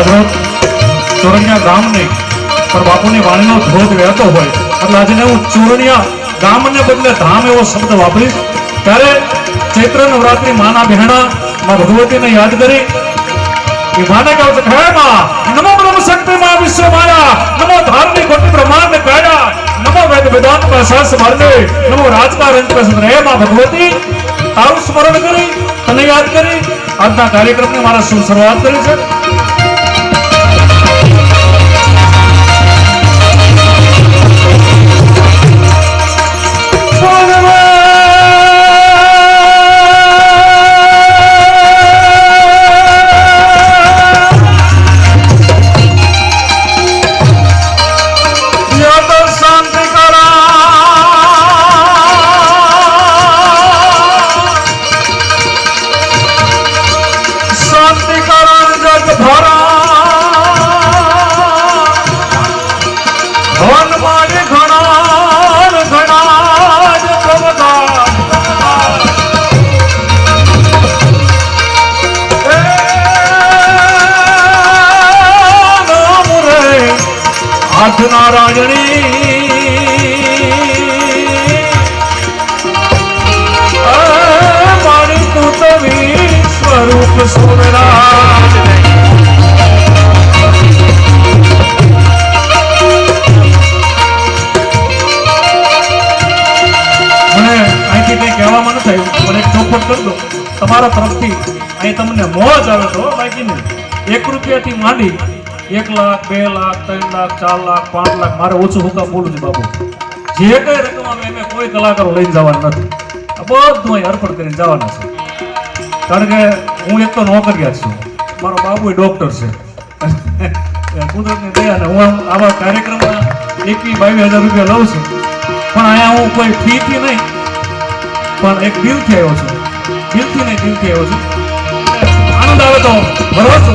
ચોરણિયા ગામ નહીં પણ બાપુની વાણીનો ધોધ વહેતો હોય એટલે આજે હું ચોરણિયા ગામને બદલે ધામ એવો શબ્દ વાપરીશ. ત્યારે ચૈત્ર નવરાત્રી માના બહેણા માં ભગવતીને યાદ કરી એ માને કહે છે હે માં નમો બ્રહ્મ શક્તિ માં વિશ્વ માયા નમો ધારની કોટી બ્રહ્માંડ કાયા નમો વેદ વેદાંત પર સહસ માર્ગે નમો રાજકા રંગ પર સુંદર હે માં ભગવતી તારું સ્મરણ કરી તને યાદ કરી આજના કાર્યક્રમની મારા શું શરૂઆત કરી છે. નારાયણી મારી તું તો સ્વરૂપ સોમનાથ મને અહીંથી કઈ કહેવામાં ન થયું મને એક ચોખવટ કરી દો તમારા તરફથી અહીં તમને મોજ આવે તો બાકી નહીં 1 રૂપિયાથી માંડી 1 લાખ 2 લાખ 3 લાખ 4 લાખ 5 લાખ મારે ઓછું હુકા બોલું છે બાપુ જે કઈ રકમ આવે એમ કોઈ કલાકારો લઈને જવાના નથી બધું અહીં અર્પણ કરીને જવાના છે કારણ કે હું એક તો નોકરિયાત છું મારો બાબુ ડોક્ટર છે કુદરતની દયા ને હું આવા કાર્યક્રમમાં 21-22 હજાર રૂપિયા લઉં છું પણ અહીંયા હું કોઈ ફીથી નહીં પણ એક દિલથી આવ્યો છું દિલથી આવ્યો છું આનંદ આવે તો ભરવશો.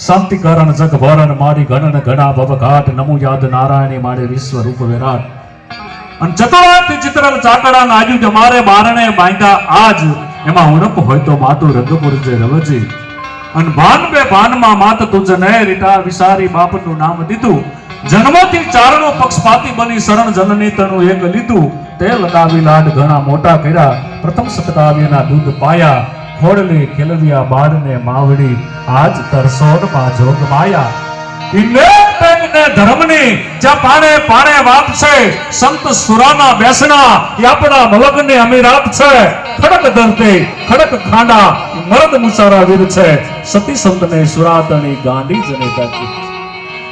શાંતિ કારણ જગ ભરણ મારી ઘન ઘણા ભવઘાટ નમુ યાદ નારાયણી મારે વિશ્વ રૂપ વિરાટ અને ચતુરાથી ચિત્રલ ચાકડા આજુ જમારે બારણે બાંધા આજ એમાં ઉણપ હોય તો માતું રંગપુર જે રવજી અને ભાન બે ભાનમાં માત તુજ ને રીટા વિસારી બાપનું નામ દીધું જન્મથી ચારણો પક્ષપાતી બની શરણ જનની તનું એક લીધું તે લગાવી લાડ ઘણા મોટા કર્યા પ્રથમ સતકાવ્યના દૂધ પાયા ખોડલી ખેલવ્યા બાળને માવડી આજ તરસોડમાં જોગ માયા ઇને તેમને ધર્મની જ્યાં પાણે પાણે વાત છે સંત સુરાના બેસણા એ આપણા મલકને અમીરાત છે ખડક ધરતે ખડક ખાંડા મરદ મુસારા વીર છે સતી સંતને સુરાતણી ગાંડી જને કાકી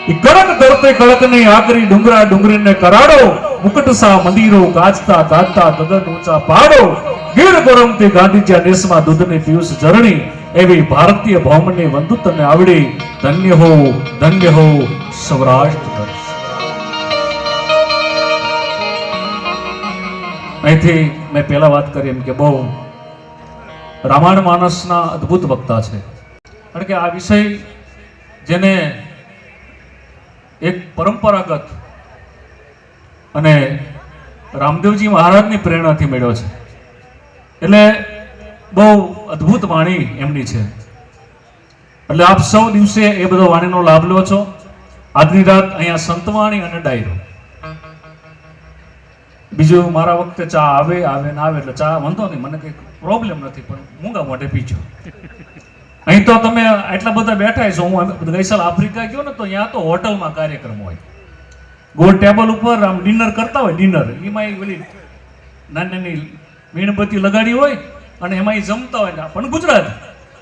ઈ કડક ધરતે કડકની આકરી ડુંગરા ડુંગરીને કરાડો મુકટસા મંદિરો ગાજતા ગાજતા તદ્દન ઊંચા પહાડો ગીર ગોરમથી ગાંધીજી દેશમાં દૂધની પિયુષ ઝરણી એવી ભારતીય ભૌમની વંદુ તને આવડી ધન્ય હો સૌરાષ્ટ્ર અહીંથી મેં પહેલા વાત કરી એમ કે બહુ રામાયણ માનસના અદ્ભુત વક્તા છે કારણ કે આ વિષય જેને એક પરંપરાગત અને રામદેવજી મહારાજની પ્રેરણાથી મળ્યો છે એટલે બહુ અદ્ભુત વાણી એમની છે એટલે આપ સૌ દિવસે એ બધો વાણીનો લાભ લો છો આજની રાત અહીંયા સંતવાણી અને ડાયરો બીજું મારા વખતે ચા આવે ને આવે એટલે ચા વાંધો નહીં મને કઈ પ્રોબ્લેમ નથી પણ મૂંગા મોઢે પીજો અહીં તો તમે આટલા બધા બેઠા છો હું ગઈ સાલ આફ્રિકા ગયો ને તો ત્યાં તો હોટલમાં કાર્યક્રમ હોય ગોળ ટેબલ ઉપર આમ ડિનર કરતા હોય ડિનર એમાં પેલી નાની નાની મીણબત્તી લગાડી હોય અને એમાં જમતા હોય ને પણ ગુજરાતી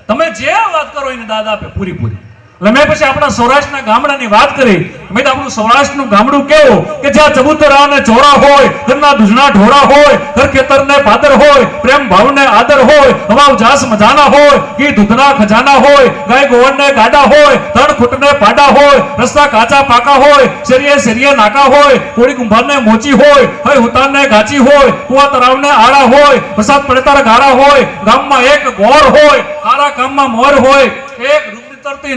તમે જે વાત કરો એને દાદ આપે પૂરી એટલે મેં પછી આપણા સૌરાષ્ટ્રના ગામડાની વાત કરી મેં તો આપણું સૌરાષ્ટ્રનું ગામડું કેવું કે જ્યાં ચબૂતરા ને ચોરા હોય ઘરના દૂધના ઢોરા હોય ઘર ખેતરને પાદર હોય પ્રેમ ભાવને આદર હોય હવાવ જાસ મજાના હોય ઘી દૂધના ખજાના હોય ગાય ગોવળને ગાડા હોય તણ ખૂટને પાડા હોય રસ્તા કાચા પાકા હોય શેરીએ નાકા હોય કોળી કુંભારને મોચી હોય હય હુતારને ગાચી હોય કુવા તળાવને આળા હોય વરસાદ પડે તારા ગાળા હોય ગામમાં એક ગોળ હોય સારા કામમાં મોર હોય એક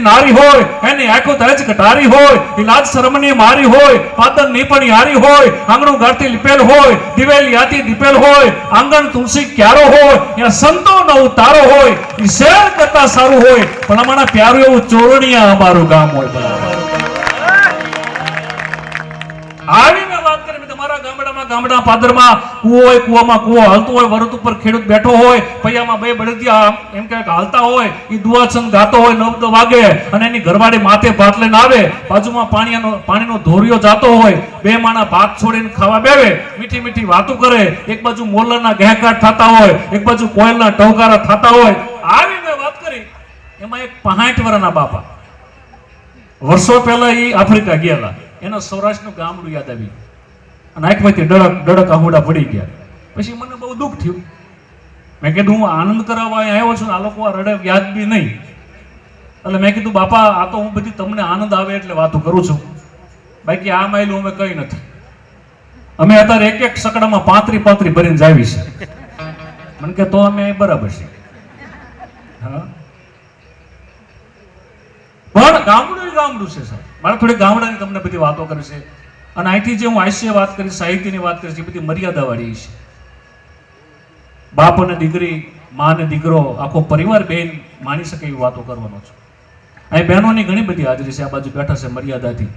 નારી હોય એની આંખો તજ કટારી હોય ઇલાજ શરમની મારી હોય પાતન ની પણ યારી હોય આંગણું ગારથી લીપેલ હોય દિવેલી આથી દીપેલ હોય આંગણ તુલસી ક્યારો હોય યા સંતો નો ઉતારો હોય ઈ શેર કરતા સારું હોય પણ અમારા પ્યારું એવું ચોરણિયા અમારું ગામ હોય આવી મેં વાત કરી તમારા ગામડા પાદરમાં કૂવો હોય કૂવામાં કૂવો હાલતો હોય વરત ઉપર ખેડૂત બેઠો હોય પૈયામાં બે બળદિયા એમ કે હાલતા હોય ઈ દુઆછંદ ગાતો હોય નવદો વાગે અને એની ઘરવાળી માથે ભાત લઈને આવે બાજુમાં પાણીનો ધોરિયો જાતો હોય બે માણા ભાત છોડીને ખાવા બેવે મીઠી મીઠી વાતો કરે એક બાજુ મોરલાના ગહેકાટ થતા હોય એક બાજુ કોયલના ટહુકારા થતા હોય આવી મેં વાત કરી એમાં એક 65 વર્ષના બાપા વર્ષો પહેલા ઈ આફ્રિકા ગયેલા એના સૌરાષ્ટ્રનું ગામડું યાદ આવી અને આંખમાંથી ડડક આહુડા પડી ગયા પછી મને બહુ દુઃખ થયું મેં કીધું હું આનંદ કરાવવા આવ્યો છું આ લોકો રડે યાદ બી નહીં એટલે મેં કીધું બાપા આ તો હું બધી તમને આનંદ આવે એટલે વાતો કરું છું બાકી આ માયલું અમે કઈ નથી અમે અત્યારે એક સકડામાં 35 ભરીને જાવી છે મને કે તો અમે બરાબર છે હા પણ ગામડું છે સાહેબ મારે થોડી ગામડાની તમને બધી વાતો કરી છે અને અહીંથી જે હું હાસ્ય વાત કરી સાહિત્યની વાત કરી છે બધી મર્યાદા વાળી છે બાપ અને દીકરી માં અને દીકરો આખો પરિવાર બેન માની શકે એવી વાતો કરવાનો છું અહીં બહેનોની ઘણી બધી હાજરી છે આ બાજુ બેઠા છે મર્યાદાથી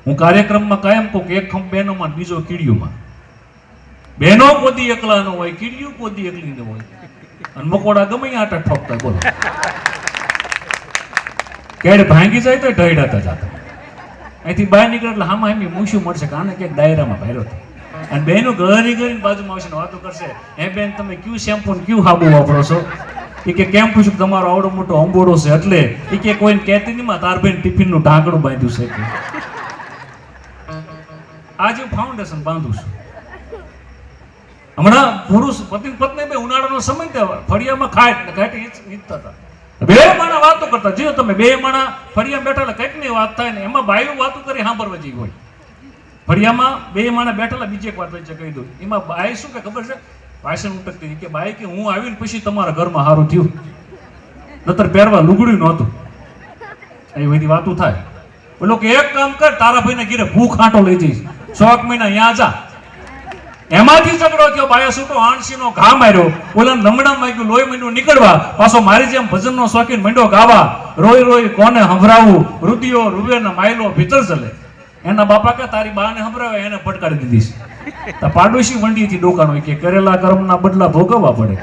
હું કાર્યક્રમમાં કાયમ કહું કે એક ખંભ બહેનોમાં બીજો કીડીઓમાં બહેનો કોદી એકલા ન હોય કીડીઓ કોદી એકલી ન હોય અને મકોડા ગમે આટા ઠોકતા બોલો કેડ ભાંગી જાય તો ઢળાતા જતા અહીંથી બહાર નીકળે એટલે હામાં એમની મૂછું મળશે કે આને ક્યાંક ડાયરામાં ભર્યો હતો અને બેનો ઘરી ઘરીને બાજુમાં આવશે વાતો કરશે હે બેન તમે ક્યુ શેમ્પુ ને ક્યુ હાબુ વાપરો છો એ કે કેમ પૂછ્યું તમારો આવડો મોટો અંબોડો છે એટલે એ કે કોઈને કહેતી નહીં માં તાર બેન ટિફિનનું ઢાંકણું બાંધ્યું છે આજે હું ફાઉન્ડેશન બાંધું છું હમણાં પુરુષ પતિ પત્ની બે ઉનાળાનો સમય ત્યાં ફળિયામાં ખાટ ઈચ્છતા હતા બે માણા વાતો કરતા જો તમે બે માણા ફળિયામાં બેઠા કંઈક ની વાત થાય ને એમાં બાયું વાતો કરી સાંભળવા જેવી હોય ફળિયામાં બે માણા બેઠેલા બીજી એક વાત વચ્ચે કહી દઉં એમાં બાઈ શું કે ખબર છે ભાષણ ઉટકતી કે બાઈ કે હું આવીને પછી તમારા ઘરમાં સારું થયું નતર પહેરવા લુગડ્યું નહોતું એ બધી વાતું થાય. બોલો કે એક કામ કર, તારા ભાઈને ઘીરે ભૂખ આંટો લઈ જઈશ, 6 મહિના ત્યાં જા. એમાંથી ઝઘડો થયો, બાયા છૂટો આણસીનો ઘા માર્યો, ઓલા નમણા માંગ્યું, લોહી માંડ્યું નીકળવા, પાછો મારી જેમ ભજનનો શોખીન મંડ્યો ગાવા, રોઈ રોઈ કોને સંભળાવું, રુદિયો રૂવે ને માયલો ભીતર ચલે. એના બાપા કે તારી બાને સંભળાવે, એને ફટકારી દીધી છે. પાડોશી વંડીથી ડોકાનો કે કરેલા કર્મના બદલા ભોગવવા પડે.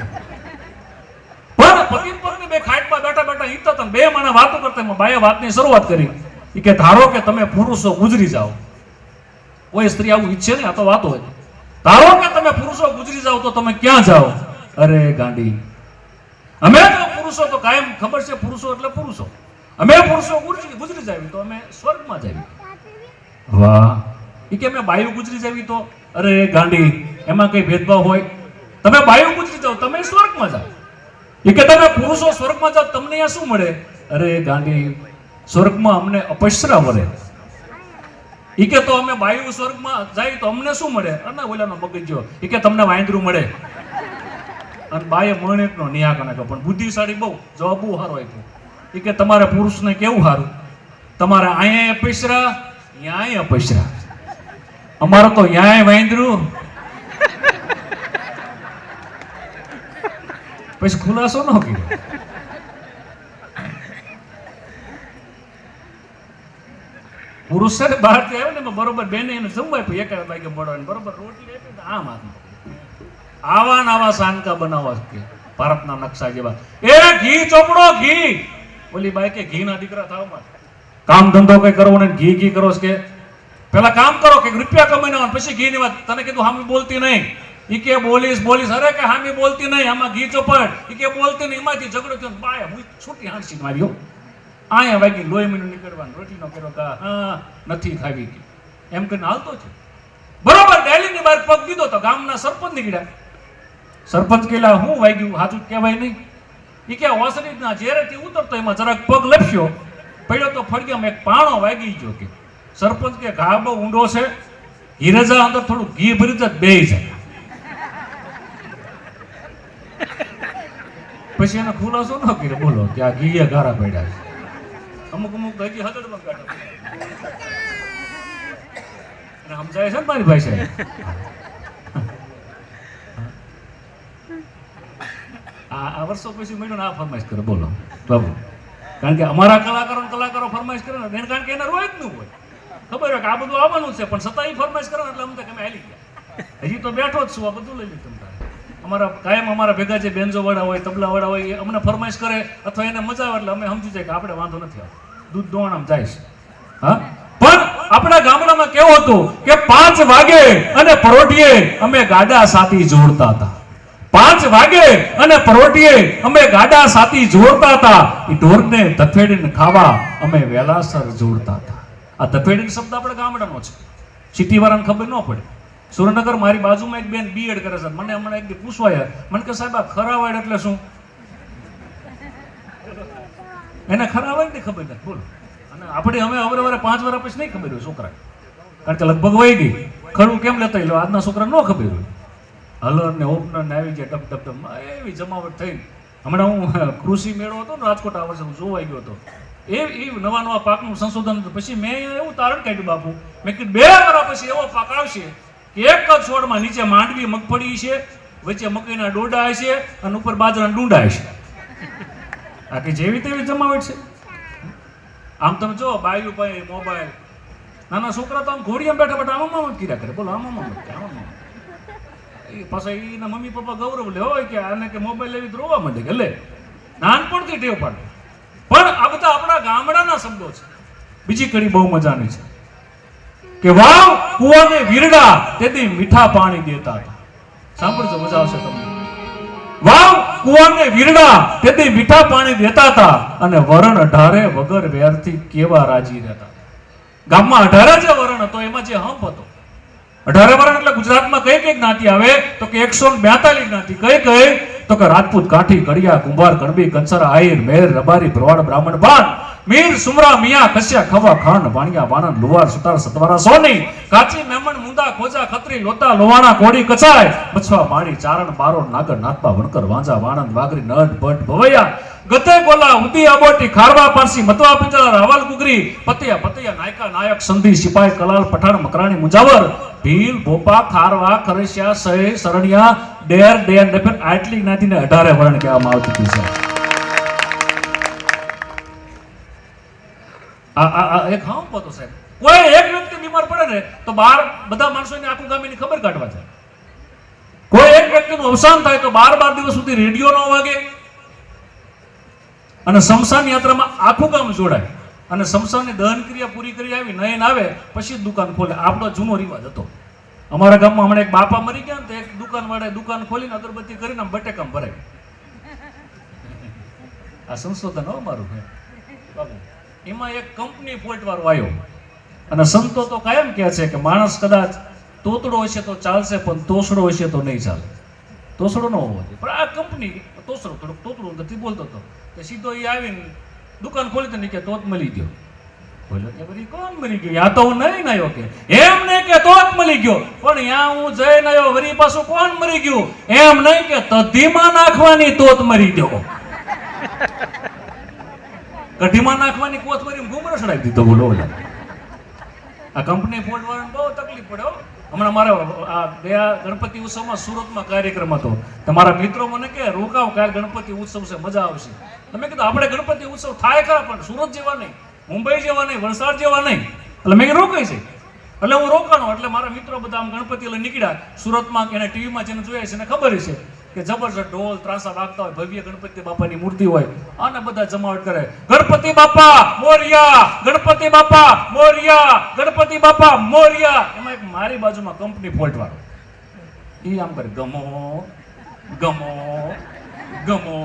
પણ પતિ પત્ની બે ખાટમાં બેઠા બેઠા ઈતા હતા, બે માણસ વાતો કરતા, એમાં બાએ વાતની શરૂઆત કરી કે ધારો કે તમે પુરુષો ગુજરી જાઓ. કોઈ સ્ત્રી આવું ઈચ્છે ને, આ તો વાતો હોય. ધારો કે તમે પુરુષો ગુજરી જાઓ તો તમે ક્યાં જાઓ? અરે ગાંડી, અમે તો પુરુષો તો કાયમ ખબર છે, પુરુષો એટલે પુરુષો, અમે પુરુષો ગુજરી જાવી તો અમે સ્વર્ગમાં જાવી. વાહ. એ કે અમે બાયુ ગુજરી જાવી તો? અરે ગાંડી, એમાં કઈ ભેદભાવ હોય? તમે બાયુ ગુજરી જાઓ તમે સ્વર્ગમાં જાઓ. એ કે તમે પુરુષો સ્વર્ગમાં જાઓ તમને અહીંયા શું મળે? અરે ગાંડી, સ્વર્ગમાં અમને અપશ્રા મળે. ઈ કે તો અમે બાયુ સ્વર્ગમાં જાય તો અમને શું મળે? અને ઓલાનો બગીચો. ઈ કે તમને વાંદરું મળે. અને બાએ મણેકનો નિયા કને કે પણ બુદ્ધિશાળી બહુ, જવાબ બહુ સારો આપ્યો. ઈ કે તમારે પુરુષને કેવું સારું, તમારે અહીંયા અપશ્રા, ન્યાય અપશ્રા, અમારે તો ન્યાય વાંદરું. પછી ખુલાસો ન કર્યો. પુરુષ છે ને બહારથી આવ્યો ને બરોબર બેને એને જમવા આપ્યું, એક વાગે મળવાની બરોબર રોટલી આપી, આમ હાથમાં આવા નવા સાનકા બનાવવા કે ભારતના નકશા જેવા. એ ઘી ચોપડો ઘી. ઓલી બાઈ કે ઘી ના દીકરા થાવ માં કામ ધંધો કઈ કરવો ને ઘી ઘી કરો કે પેલા કામ કરો કે રૂપિયા કમાઈને આવવાનું, પછી ઘી ની વાત. તને કીધું હામી બોલતી નહીં. ઈ કે બોલીશ. અરે કે હામી બોલતી નહીં, આમાં ઘી ચોપડ. ઈ કે બોલતી નહીં. એમાંથી ઝઘડો થયો, બાય હું છૂટી હાંસી માર્યો. આયા વાગી લોહી મીનું નીકળવાનું, રોટલીનો કર્યો કા હા નથી ખાવી કે એમ કરીને હાલતો છે. બરોબર ડેલીની બહાર પગ દીધો તો ગામના સરપંચ નીકળ્યા. સરપંચ કેલા હું વાગ્યું, સાચું કહેવાય નહીં. એ કે ઓસરીના ઝેરેથી ઉતરતો એમાં જરાક પગ લપસ્યો, પડ્યો તો ફળિયામાં એક પાણો વાગી ગયો. કે સરપંચ કે ઘા બહુ ઊંડો છે, હિરેજા અંદર થોડું ઘી ભરી જ બેહી જાય. પછી એને ખુલાસો ન કર્યો. બોલો કે આ ઘીએ ગારા પડ્યા છે. અમુક તો હજી હદડમાં કાઢો. સમજાય છે ને મારી ભાઈ સાહેબ? આ વર્ષો પછી મળ્યું ને આ ફરમાઈશ કરે. બોલો બાબુ, કારણ કે અમારા કલાકારો ફરમાઈશ કરે ને, કારણ કે એને રોજ નું હોય ખબર હોય કે આ બધું આવવાનું છે, પણ છતાં એ ફરમાઈશ કરે એટલે અમને તમે હાલી ગયા. હજી તો બેઠો જ છું, આ બધું લઈ લીધું. અમારા કાયમ અમારા ભેગા જે બેન્જો વાળા હોય, તબલા વાળા હોય, એ અમને ફરમાઈશ કરે અથવા એને મજા આવે એટલે અમે સમજી જાય કે આપણે વાંધો નથી આવતો, દૂધ દોવાણામાં જાય છે. હા, પણ આપણા ગામડામાં કેવું હતું કે 5 વાગે અને પરોઢીએ અમે ગાડા સાથી જોડતા હતા. 5 વાગે અને પરોઢીએ અમે ગાડા સાથી જોડતા હતા. એ ઢોરને ધફેડીને ખાવા અમે વેલાસર જોડતા હતા. આ ધફેડીને શબ્દ આપણા ગામડાનો છે, સિટી વાળાને ખબર ન પડે. સુરેન્દ્રનગર મારી બાજુમાં એક બેન બીએડ કરે છે, મને હમણાં એક દી પૂછવાયા, મને કે સાહેબ આ ખરાવાડ એટલે શું? એને ખરાવાડ ની ખબર નથી. બોલો. અને આપણે અમે અવરવારે 5 વર્ષ પછી નહીં ખબર હોય છોકરા, કારણ કે લગભગ વહી ગઈ. ખરું કેમ લેતા લો આજના છોકરા ન ખબર હોય. હલર ને ઓપનર ને આવી જાય ટપ એવી જમાવટ થઈ. હમણાં હું કૃષિ મેળો હતો ને રાજકોટ, આ વર્ષે હું જોવાઈ ગયો હતો. એ નવા પાકનું સંશોધન. પછી મેં એવું તારણ કાઢ્યું બાપુ, મેં કીધું 2 વર્ષ પછી એવો પાક આવશે કે એક જ છોડમાં નીચે માંડવી મગફળી છે, વચ્ચે મકઈના ડોડા હશે અને ઉપર બાજરાના ડુંડા હશે. આ કે જેવી તેવી જમાવટ છે. આમ તમે જો બાયું ભાઈ મોબાઈલ, નાના છોકરા તો આમ ઘોડીમાં બેઠા બેઠા આમાં કીધા કરે. બોલો આમાં એ પાછા એના મમ્મી પપ્પા ગૌરવ લે હોય કે આને કે મોબાઈલ લેવી રોવા માંડે કે લે, નાનપણથી ટેવ પાડે. પણ આ બધા આપણા ગામડાના શબ્દો છે. બીજી કડી બહુ મજાની છે કે વાવ કુવાને વીરડા તેથી મીઠા પાણી દેતા હતા. સાંભળજો, મજા આવશે તમને. વાવ કુવાને વીરડા તેથી મીઠા પાણી દેતા હતા અને વરણ 18 વગર વેરથી કેવા રાજી રહેતા. ગામમાં 18 જે વરણ હતો એમાં જે હંપ હતો. 18 વરણ એટલે ગુજરાતમાં કઈ કઈ જ્ઞાતિ આવે તો કે 142 જ્ઞાતિ. કઈ તો કે રાજપૂત, કાઠી, કડિયા, કુંભાર, કડબી, કંસર, આહિર, મેર, રબારી, ભરવાડ, બ્રાહ્મણ, બાણ, મીર, સુમરા, મિયા, કસ્યા, ખવા, ખાંડ, વાણિયા, વાણંદ, લુવાર, સુતાર, સતવારા, સોની, કાચી, મેમણ, મુંદા, ખોજા, ખત્રી, લોતા, લોવાણા, કોડી, કચાય, બછવા, માળી, ચારણ, બારોડ, નાગર, નાથપા, વણકર, વાંજા, વાણંદ, વાગરી, નડ, ભટ્ટ, ભવૈયા, ગતે ગોલા ઉદી આબોટી ખારવા પારસી મતવા પિંજરા રાવલ ગુગરી પતિયા પતિયા નાયકા નાયક સંધી સિપાઈ કલાલ પઠાણ મકરાણી મુજાવર ભીલ ભોપા ખારવા ખરેશિયા સહે સરણિયા ડેર ડેર ને ફિર આટલી જ્ઞાતિને 18 વર્ણ કહેવામાં આવતી હતી સાહેબ. એક હા પોતો સાહેબ, કોઈ એક વ્યક્તિ બીમાર પડે ને તો બહાર બધા માણસોને આખું ગામની ખબર કાઢવા જાય. કોઈ એક વ્યક્તિનું અવસાન થાય તો 12 દિવસ સુધી રેડિયો ન વાગે અને શમશાન યાત્રામાં આખું ગામ જોડાય અને શમશાનની દહન ક્રિયા પૂરી કરી આવી નયન આવે પછી જ દુકાન ખોલે. આપણો જૂનો રિવાજ હતો. અમારા ગામમાં હમણાં એક બાપા મરી ગયા ને તો એક દુકાન વાળાએ દુકાન ખોલીને અગરબત્તી કરીને બટેકામ ભરાય. આ સંશોધન હો મારું બાબુ. એમાં એક કંપની ફોલ્ટ વાળો આવ્યો અને સંતો તો કાયમ કહે છે કે માણસ કદાચ તોતડો હશે તો ચાલશે પણ તોસડો હશે તો નહીં ચાલે. તોસડો ન હોવો જોઈએ પણ આ કંપની તોસડો થોડુંક તોતડું નથી બોલતો હતો તો સીધો એ આવીને દુકાન ખોલી તો નહીં કે તોત મળી ગયો. બોલ્યો કે ભાઈ કોણ મરી ગયો? યા તો હું નહીં નાયો કે એમ નહીં કે તોત મળી ગયો પણ યા હું જઈ નાયો વરી પાછું કોણ મરી ગયું? એમ નહીં કે તધીમાં નાખવાની તોત મરી ગયો. કઢીમાં નાખવાની કોથમરી ઘૂમરો ચડાવી દીધો. બોલો આ કંપની ફોલ્ટ વાળાને બહુ તકલીફ પડે. હમણાં મારે આ ગયા ગણપતિ ઉત્સવમાં સુરતમાં કાર્યક્રમ હતો. તમારા મિત્રો મને કે રોકાવ કાલ ગણપતિ ઉત્સવ છે, મજા આવશે. તમે કીધું આપણે ગણપતિ ઉત્સવ થાય ખરા પણ સુરત જેવા નહીં, મુંબઈ જેવા નહીં, વલસાડ જેવા નહીં. એટલે મેં રોકાય છે એટલે હું રોકાણો. એટલે મારા મિત્રો બધા આમ ગણપતિ લઈને નીકળ્યા. સુરતમાં એને ટીવીમાં જેને જોયા છે એને ખબર છે કે જબરજસ્ત ઢોલ ત્રાસા વાગતા હોય, ભવ્ય ગણપતિ બાપાની મૂર્તિ હોય અને બધા જમાવટ કરે. ગણપતિ બાપા મોરિયા, ગણપતિ બાપા મોરિયા, ગણપતિ બાપા મોરિયા. એમાં એક મારી બાજુમાં કંપની ફોલ્ટ વાળો એ આમ કરે ગમો ગમો ગમો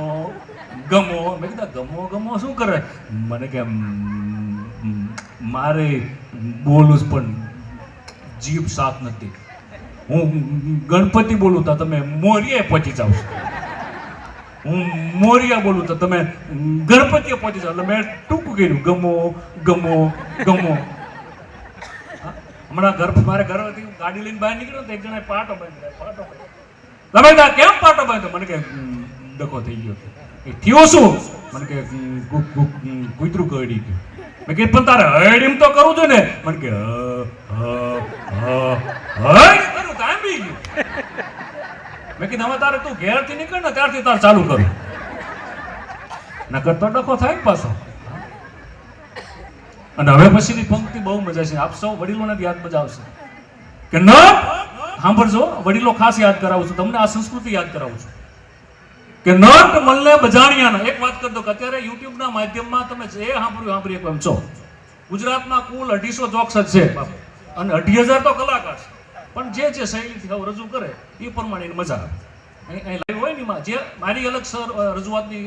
ગમો. મેં કીધા ગમો ગમો શું કરે? મને કે મારે બોલું પણ જીભ સાફ નથી. હું ગણપતિ બોલું તો તમે મોરિયા પહોંચી જાવ, હું મોરિયા બોલું તો તમે ગણપતિએ પહોંચી જાવ. એટલે મેં ટૂંકું કર્યું ગમો ગમો ગમો. હમણાં મારે ઘરથી ગાડી લઈને બહાર નીકળ્યો તો એક જણાએ પાટો બાંધ્યો. તમે કેમ પાટો બાંધ્યો? મને કે ડખો થઈ ગયો. એ થયો શું? મને કે કૂતરું કરડી ગયું. મેં કીધું પણ તારે હડ એમ તો કરવું જોઈએ ને. મને કે મેં કીધું હવે તારે તું ઘેરથી નીકળ ને ત્યારથી તાર ચાલુ કરું, નકર તો ડખો થાય પાછો. અને હવે પછીની પંક્તિ બહુ મજા છે. આપ સૌ વડીલોને યાદ મજા આવશે કે ન સાંભળજો. વડીલો ખાસ યાદ કરાવું છું તમને, આ સંસ્કૃતિ યાદ કરાવું છું કે નટ મલને બજાણિયાના. એક વાત કરી દો કે અત્યારે યુટ્યુબના માધ્યમમાં તમે જે સાંભળ્યું એમ છો. ગુજરાતમાં કુલ 250 જોક્સ જ છે અને 2,000 તો કલાકાર છે. પણ જે શૈલીથી હવે રજૂ કરે એ પ્રમાણે મજા આવે. અહીં લાઈવ હોય ને એમાં જે મારી અલગ રજૂઆતની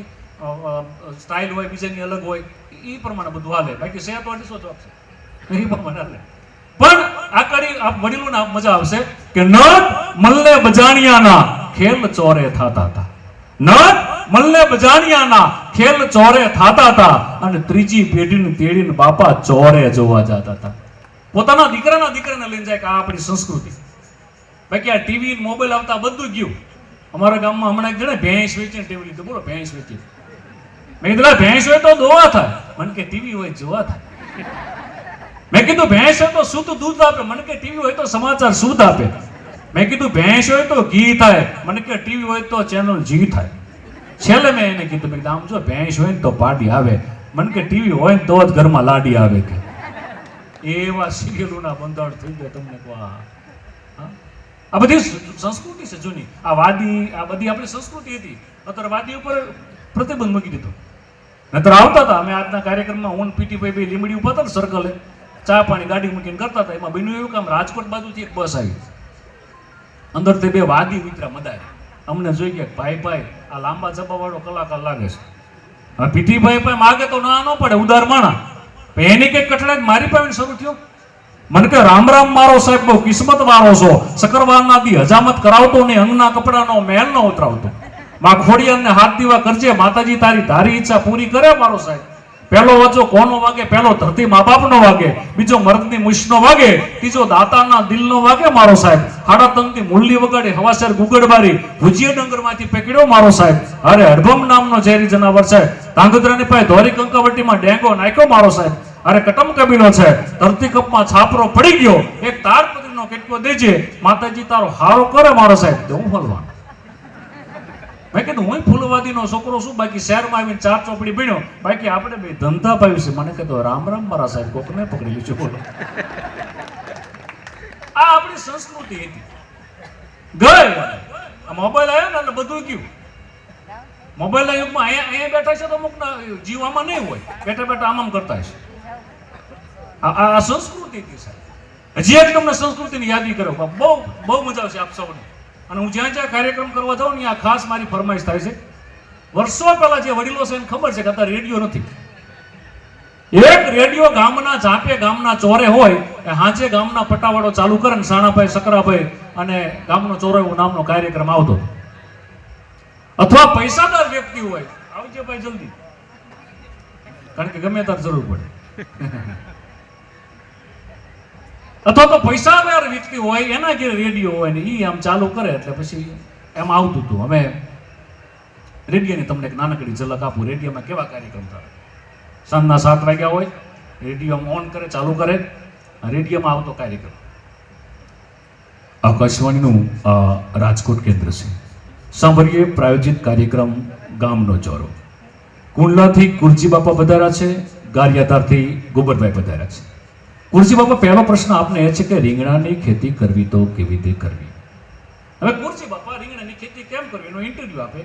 સ્ટાઇલ હોય, બીજાની અલગ હોય, એ પ્રમાણે બધું હાલે. બાકી છે તો 250 જોક્સ છે એ પ્રમાણે હાલે. પણ આ કરી વડીલોને મજા આવશે કે નટ મલને બજાણિયાના ખેલ ચોરે થતા હતા. નટ મલને બજાણિયાના ખેલ ચોરે થતા હતા અને ત્રીજી પેઢીને તેડીને બાપા ચોરે જોવા જતા હતા. પોતાના દીકરાને લઈને જાય કે આ આપણી સંસ્કૃતિ. બાકી આ ટીવી મોબાઈલ આવતા બધું ગયું. અમારા ગામમાં હમણાં એક જણે ભેંસ વેચીને ટીવી લીધું. બોલો ભેંસ વેચી. મેં કીધું ભેંસ હોય તો દોવા થાય. મને કે ટીવી હોય જોવા થાય. મેં કીધું ભેંસ હોય તો શુદ્ધ દૂધ આપે. મને કે ટીવી હોય તો સમાચાર શુદ્ધ આપે. મેં કીધું ભેંસ હોય તો ઘી થાય. મને કે ટીવી હોય તો ચેનલ જી થાય. છેલ્લે મેં એને કીધું મેં આમ જો ભેંસ હોય ને તો પાડી આવે, મને કે ટીવી હોય ને તો જ ઘરમાં લાડી આવે. કે એવા સિરિયલોના બંધાણ થઈ ગયા. તમને કહો આ બધી સંસ્કૃતિ છે જૂની. આ વાદી આ બધી આપણી સંસ્કૃતિ હતી. અત્યારે વાદી ઉપર પ્રતિબંધ મૂકી દીધો. નતર આવતા હતા. અમે આજના કાર્યક્રમમાં હું પીટીભાઈ બે લીમડી ઉભા હતા ને સર્કલે, ચા પાણી ગાડી મૂકીને કરતા હતા. એમાં બન્યું એવું કે આમ રાજકોટ બાજુથી એક બસ આવી, અંદરથી બે વાદી મિત્ર મદાય. અમને જોઈ ગયા ભાઈ આ લાંબા જબ્બા વાળો કલાકાર લાગે છે. હવે પીટીભાઈ પાસે માગે તો ના ન પડે, ઉદાર માણા. એની કઈ કઠણાઈ મારી પાસે શરૂ થયો. મને કે રામ રામ મારો સાહેબ બહુ કિસ્મત વાળો છો. શકરવારના દી હજામત કરાવતો ને અંગના કપડાનો મહેલ ન ઉતરાવતો. માં ખોડિયારને હાથ દીવા કરજે, માતાજી તારી ધારી ઈચ્છા પૂરી કરે મારો સાહેબ. પહેલો વાંચો કોનો વાગે? પહેલો ધરતી મા બાપનો વાગે, બીજો મર્દની મુશનો વાગે, ત્રીજો દાતાના દિલનો વાગે મારો સાહેબ. હાડા તંગથી મુલ્લી વગાડી હવાસર ગુગડબારી ભુજીયા ડંગરમાંથી પેકડ્યો મારો સાહેબ. અરે અડભમ નામનો ઝેરી જનાવર છે, ધાંગધ્રાની પાસે ધોરી કંકાવટીમાં ડેંગો નાખ્યો મારો સાહેબ. અરે કટમ કબીલો છે, ધરતી કપમાં છાપરો પડી ગયો, એક તારપત્રીનો કેટલો દેજે, માતાજી તારો હારો કરે મારો સાહેબ. તો હું ફલવા મેં કીધું હું ફૂલવાદીનો છોકરો છું, બાકી શહેરમાં આવીને ચાર ચોપડી ભણ્યો, બાકી આપણે બે ધંધા પાવી છે. મને કીધું રામ રામ મારા સાહેબ, કોકને પકડી લીધું. બોલો, આ આપણી સંસ્કૃતિ હતી. ગઈ મોબાઈલ આવ્યો ને બધું ગયું. મોબાઈલના યુગમાં અહીંયા બેઠા છે તો અમુકના જીવ આમાં નહીં હોય, બેઠા બેઠા આમ કરતા હશે. આ સંસ્કૃતિ હતી સાહેબ. હજી એક તમને સંસ્કૃતિની યાદી કરો, બહુ બહુ મજા આવશે આપ સૌને. અને હું જ્યાં જ્યાં કાર્યક્રમ કરવા જાઉં ને આ ખાસ મારી ફરમાઈશ થાય છે. વર્ષો પહેલા જે વડીલો છે એને ખબર છે કે અત્યારે રેડિયો નથી. એક રેડિયો ગામના ઝાપે ગામના ચોરે હોય, હાંચે ગામના પટાવાળો ચાલુ કરે ને સાણાભાઈ સકરાભાઈ અને ગામનો ચોરો એવો નામનો કાર્યક્રમ આવતો. અથવા પૈસાદાર વ્યક્તિ હોય, આવજે ભાઈ જલ્દી, કારણ કે ગમે ત્યારે જરૂર પડે. અથવા તો પૈસાદાર વ્યક્તિ હોય એના જે રેડિયો હોય ને એ આમ ચાલુ કરે એટલે પછી એમ આવતું હતું. હવે રેડિયોની તમને એક નાનકડી ઝલક આપું. રેડિયોમાં કેવા કાર્યક્રમ થાય? સાંજના 7 વાગ્યા હોય, રેડિયો ઓન કરે, ચાલુ કરે, રેડિયોમાં આવતો કાર્યક્રમ આકાશવાણીનું રાજકોટ કેન્દ્ર છે. સાંભળીએ પ્રાયોજિત કાર્યક્રમ ગામનો ચોરો. કુંડલાથી કુરજી બાપા પધાર્યા છે, ગારિયાધારથી ગોબરભાઈ પધાર્યા છે. કુરજી બાપા, પહેલો પ્રશ્ન આપને એ છે કે રીંગણાની ખેતી કરવી તો કેવી રીતે કરવી? હવે કુરજી બાપા રીંગણાની ખેતી કેમ કરવી એનો ઇન્ટરવ્યુ આપે.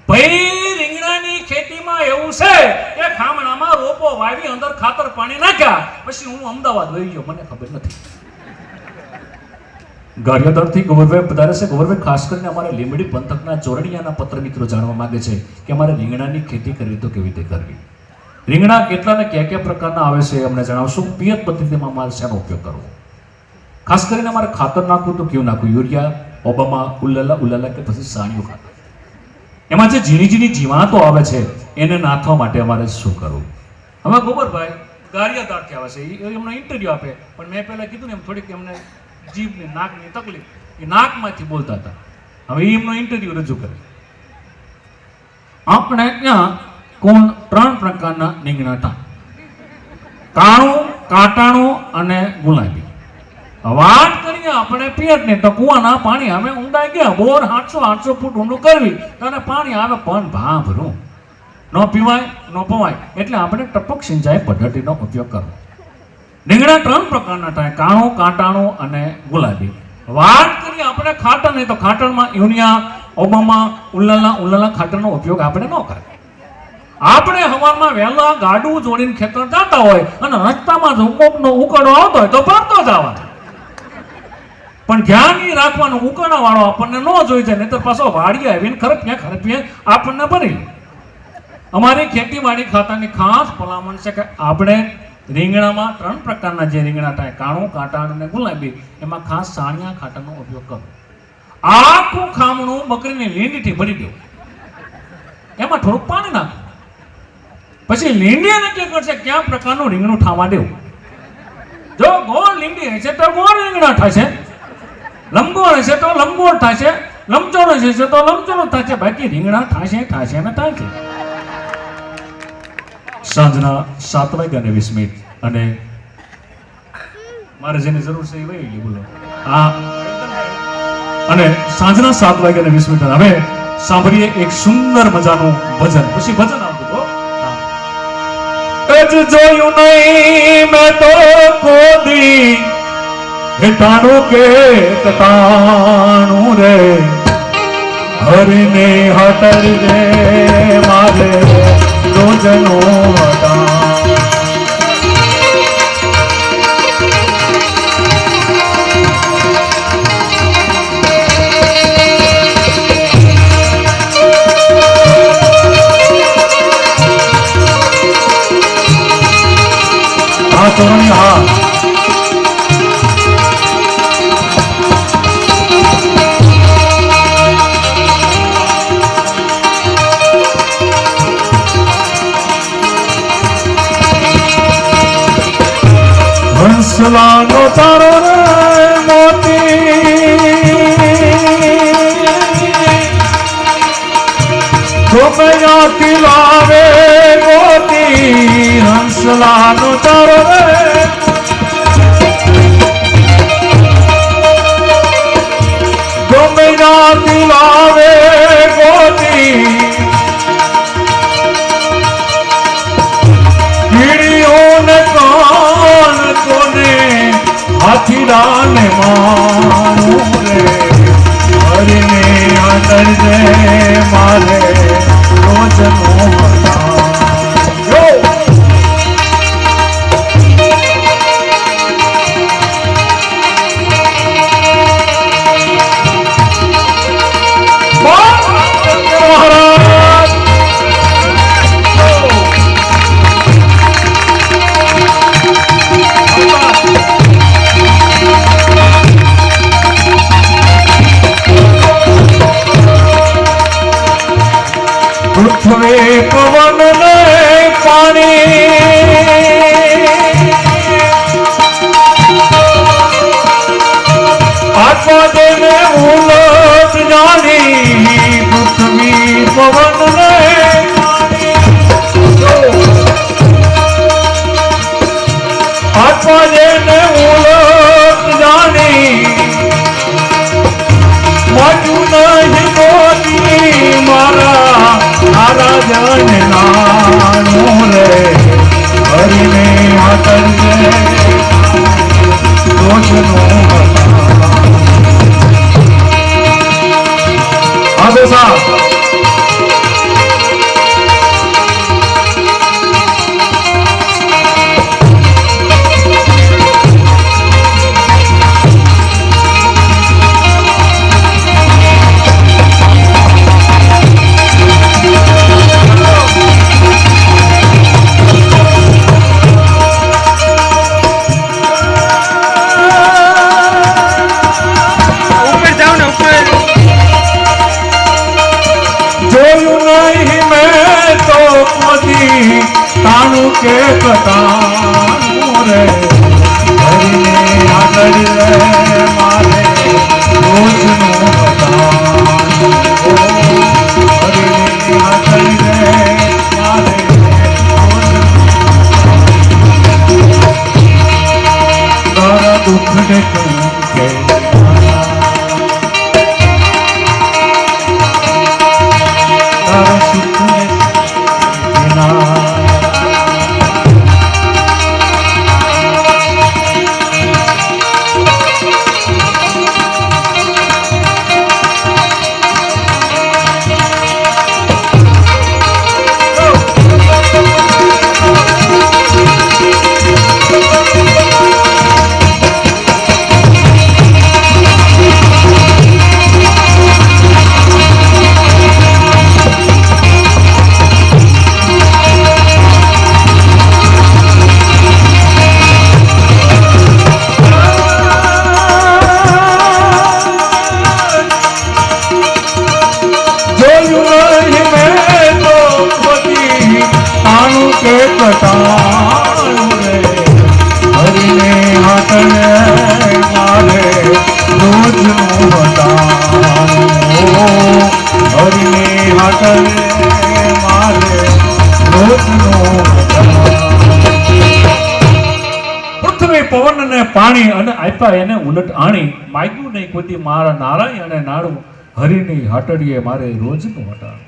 ભાઈ રીંગણાની ખેતીમાં એવું છે કે ખામણામાં રોપો વાવી, અંદર ખાતર પાણી નાખ્યા, પછી હું અમદાવાદ વહી ગયો, મને ખબર નથી. ગારિયાધારથી ગોબરભાઈ પધારે છે. ગોબરભાઈ, ખાસ કરીને અમારે લીંબડી પંથકના ચોરણિયાના પત્ર મિત્રો જાણવા માંગે છે કે અમારે રીંગણાની ખેતી કરવી તો કેવી રીતે કરવી? રીંગણા કેટલા ને કયા પ્રકારના આવે છે અમને જણાવશો? પિયત પદ્ધતિમાં અમારે શેનો ઉપયોગ કરવો? ખાસ કરીને અમારે ખાતર નાખવું તો કેવું નાખવું? યુરિયા, ઓબામા, ઉલ્લાલા કે પછી સાણિયું ખાતર? એમાં જે ઝીણી ઝીણી જીવાતો આવે છે એને નાથવા માટે અમારે શું કરવું? હવે ગોબરભાઈ ગારિયાધારથી આવે છે, એમનો ઇન્ટરવ્યુ આપે, પણ મેં પહેલા કીધું ને એમ થોડીક એમને જીભની નાકની તકલીફ, એ નાકમાંથી બોલતા હતા. હવે એમનો ઇન્ટરવ્યુ રજૂ કરે. આપણે ત્યાં કોણ 3 પ્રકારના રીંગણા થાય: કાળું, કાટાણું અને ગુલાબી. વાત કરીએ આપણે પિયતની તો કુવાના પાણી અમે ઊંડા ગયા, બોર 800 ફૂટ ઊંડું કરવી અને પાણી આવે પણ ભાભરું, ન પીવાય ન પવાય, એટલે આપણે ટપક સિંચાઈ પદ્ધતિનો ઉપયોગ કરવો. રીંગણા 3 પ્રકારના થાય: કાળું, કાટાણું અને ગુલાબી. વાત કરીએ આપણે ખાતરની તો ખાતરમાં યુરિયા, ઓબામા, ઉલ્લાલા ખાતરનો ઉપયોગ આપણે ન કરીએ. આપણે હવારમાં વહેલા ગાડું જોડીને ખેતર જતા હોય અને રસ્તામાં ઝુંકોકનો ઉકાળો આવતો હોય તો ભરતો જવાનો, પણ ધ્યાન એ રાખવાનું ઉકાળા વાળો આપણને ન જોઈ જાય, નહીતર પાછો વાડીએ આવીને ખરપિયા આપણને ભરી. અમારી ખેતીવાડી ખાતાની ખાસ ભલામણ છે કે આપણે રીંગણામાં 3 પ્રકારના જે રીંગણા થાય, કાળું, કાટાણ અને ગુલાબી, એમાં ખાસ સાણિયા ખાતરનો ઉપયોગ કરવો. આખું ખામણું બકરીની લીંડીથી ભરી દેવું, એમાં થોડુંક પાણી નાખવું, પછી લીંડી નક્કી કરશે ક્યાં પ્રકારનું રીંગણું ઠાવા દેવું. જો ગોળ લીંડી હશે તો ગોળ રીંગણા થશે, લંબગોળ હશે તો લંબગોળ થશે, લંબચોરસ હશે તો લંબચોરસ થશે, બાકી રીંગણા થશે ને થશે. સાંજના 7:20 અને મારે જેની જરૂર છે એ વહી ગઈ. બોલો. હા, અને સાંજના 7:20 હવે સાંભળીએ એક સુંદર મજાનું ભજન. પછી ભજન આવતું તો જોયું નહીં મેં તો કોદી હેઠાણું કે કટાણું રે, હરીને હટર રે મારે રોજનો હટા. લાનો તારો રે ગમે રાતી લાવે ગોતી કીડીઓને કાન કોને હાથીડાને મારું રે હરીને અંદર જે મારે રોજનો પૃથ્વી પવન ને પાણી આત્મા દેને ઉલટ જાણી પૃથ્વી પવન ને આત્મા દેને ઉલટ જાણી માજુ નહીં ગોતી મારા તારા જન નાનું રે હરીને આતર જે રોજનો આદો સાહેબ તાણું કે કટાણું રે હરીને આગળ રે મારે રોજનું કટાણું હરીને આગળ રે મારે તારા દુઃખ ને કે તારા સુખ ને પૃથ્વી પવન ને પાણી અને આપ્યા એને ઉલટ આણી માગ્યું નહીં કોઈ મારા નારાયણ અને નાડું હરિની હાટડીએ મારે રોજનું હટાણું.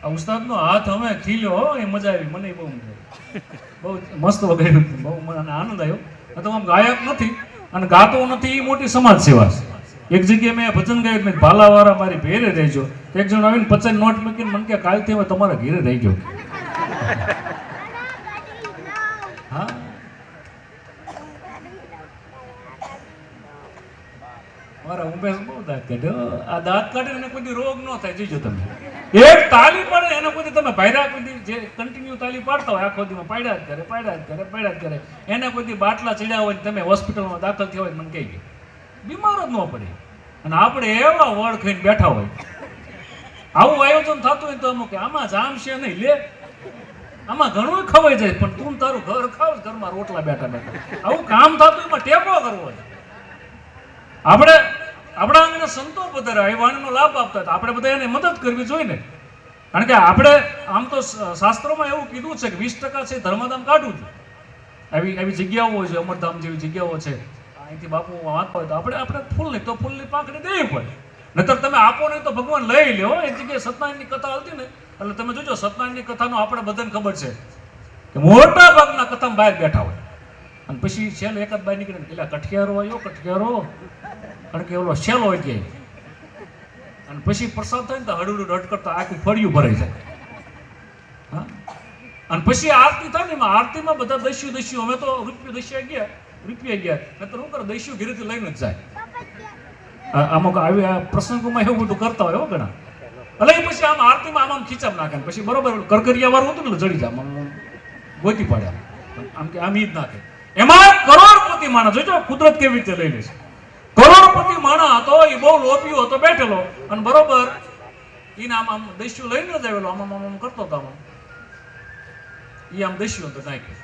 આ ઉસ્તાદનો હાથ અમે ખીલ્યો એ મજા આવી મને બહુ મજા આવી બહુ મસ્ત વગાડ્યું બહુ મને આનંદ આવ્યો. તો આમ ગાયક નથી અને ગાતો નથી એ મોટી સમાજ સેવા છે. એક જગ્યાએ મેં ભજન ગાયું મેં ભાલાવાળા મારી ભેરે રહેજો એક જણ આવીને 50 નોટ મૂકીને મને કે કાલથી હવે તમારા ઘેરે રહી ગયો. હા મારા ઉમેશ બહુ દાંત કાઢ્યો. આ દાંત કાઢે એને કોઈ રોગ ન થાય. જોજો તમે એક તાલી પડે એને કોઈ તમે ભાઈરા કોઈ જે કન્ટિન્યુ તાલી પાડતા હોય આખો દીમાં પાડ્યા જ કરે એને કોઈ બાટલા ચડ્યા હોય તમે હોસ્પિટલમાં દાખલ થયા હોય મને કહી ગઈ બીમાર જ ન પડે. અને આપણે એવા વડ ખાઈને બેઠા હોય આવું આયોજન થતું હોય તો અમુક આમાં જામશે નહીં લે આમાં ઘણું ખવાઈ જાય પણ તું તારું ઘર ખાવ ઘરમાં રોટલા બેઠા આવું કામ થતું એમાં ટેકો કરવો છે. આપણા અંગના સંતો બધા એ વાણીનો લાભ આપતા હતા આપણે બધા એને મદદ કરવી જોઈએ ને. કારણ કે આપણે આમ તો શાસ્ત્રોમાં એવું કીધું છે કે 20% છે ધર્મધામ કાઢવું છે. આવી જગ્યાઓ છે, અમરધામ જેવી જગ્યાઓ છે, અહીંથી બાપુ વાંચતા હોય તો આપણે ફૂલની તો ફૂલની પાંખડી દેવી પડે. નહીતર તમે આપો નહીં તો ભગવાન લઈ લે. એક જગ્યાએ સત્યનારાયણની કથા હતી ને, એટલે તમે જોજો સત્યનારાયણની કથાનો આપણે બધાને ખબર છે કે મોટા ભાગના કથામાં બહાર બેઠા હોય અને પછી છેલ્લે એકાદ બાય નીકળે એટલે કઠિયારો આવ્યો કઠિયારો, કારણ કે ઓલો છેલ્લો હોય કે અને પછી પ્રસાદ થાય ને તો હળુડું રડ કરતા આખું ફળિયું ભરાઈ જાય. હા, અને પછી આરતી થાય ને, એમાં આરતીમાં બધા દસ્યુ અમે તો રૂપિયા ગયા નહીતર શું કરે દસ્યુ ઘરેથી લઈને જ જાય. અમુક આવી આ પ્રસંગોમાં એવું બધું કરતા હોય ઘણા. એટલે એ પછી આમ આરતીમાં આમ ખીચામ નાખે, પછી બરોબર કરકરિયા વાળું હતું ને જડી જાય, ગોતી પડ્યા આમ કે આમ ઈ જ નાખે. એમાં કરોડપતિ માણસ જોજો કુદરત કેવી રીતે લઈ લે છે. કરોડપતિ માણસ હતો, એ બહુ લોભીઓ હતો બેઠેલો, અને બરોબર એને આમ દસ્યુ લઈને જ આવેલો, આમ કરતો હતો. એ આમ દસ્યુ હતો નાખ્યું.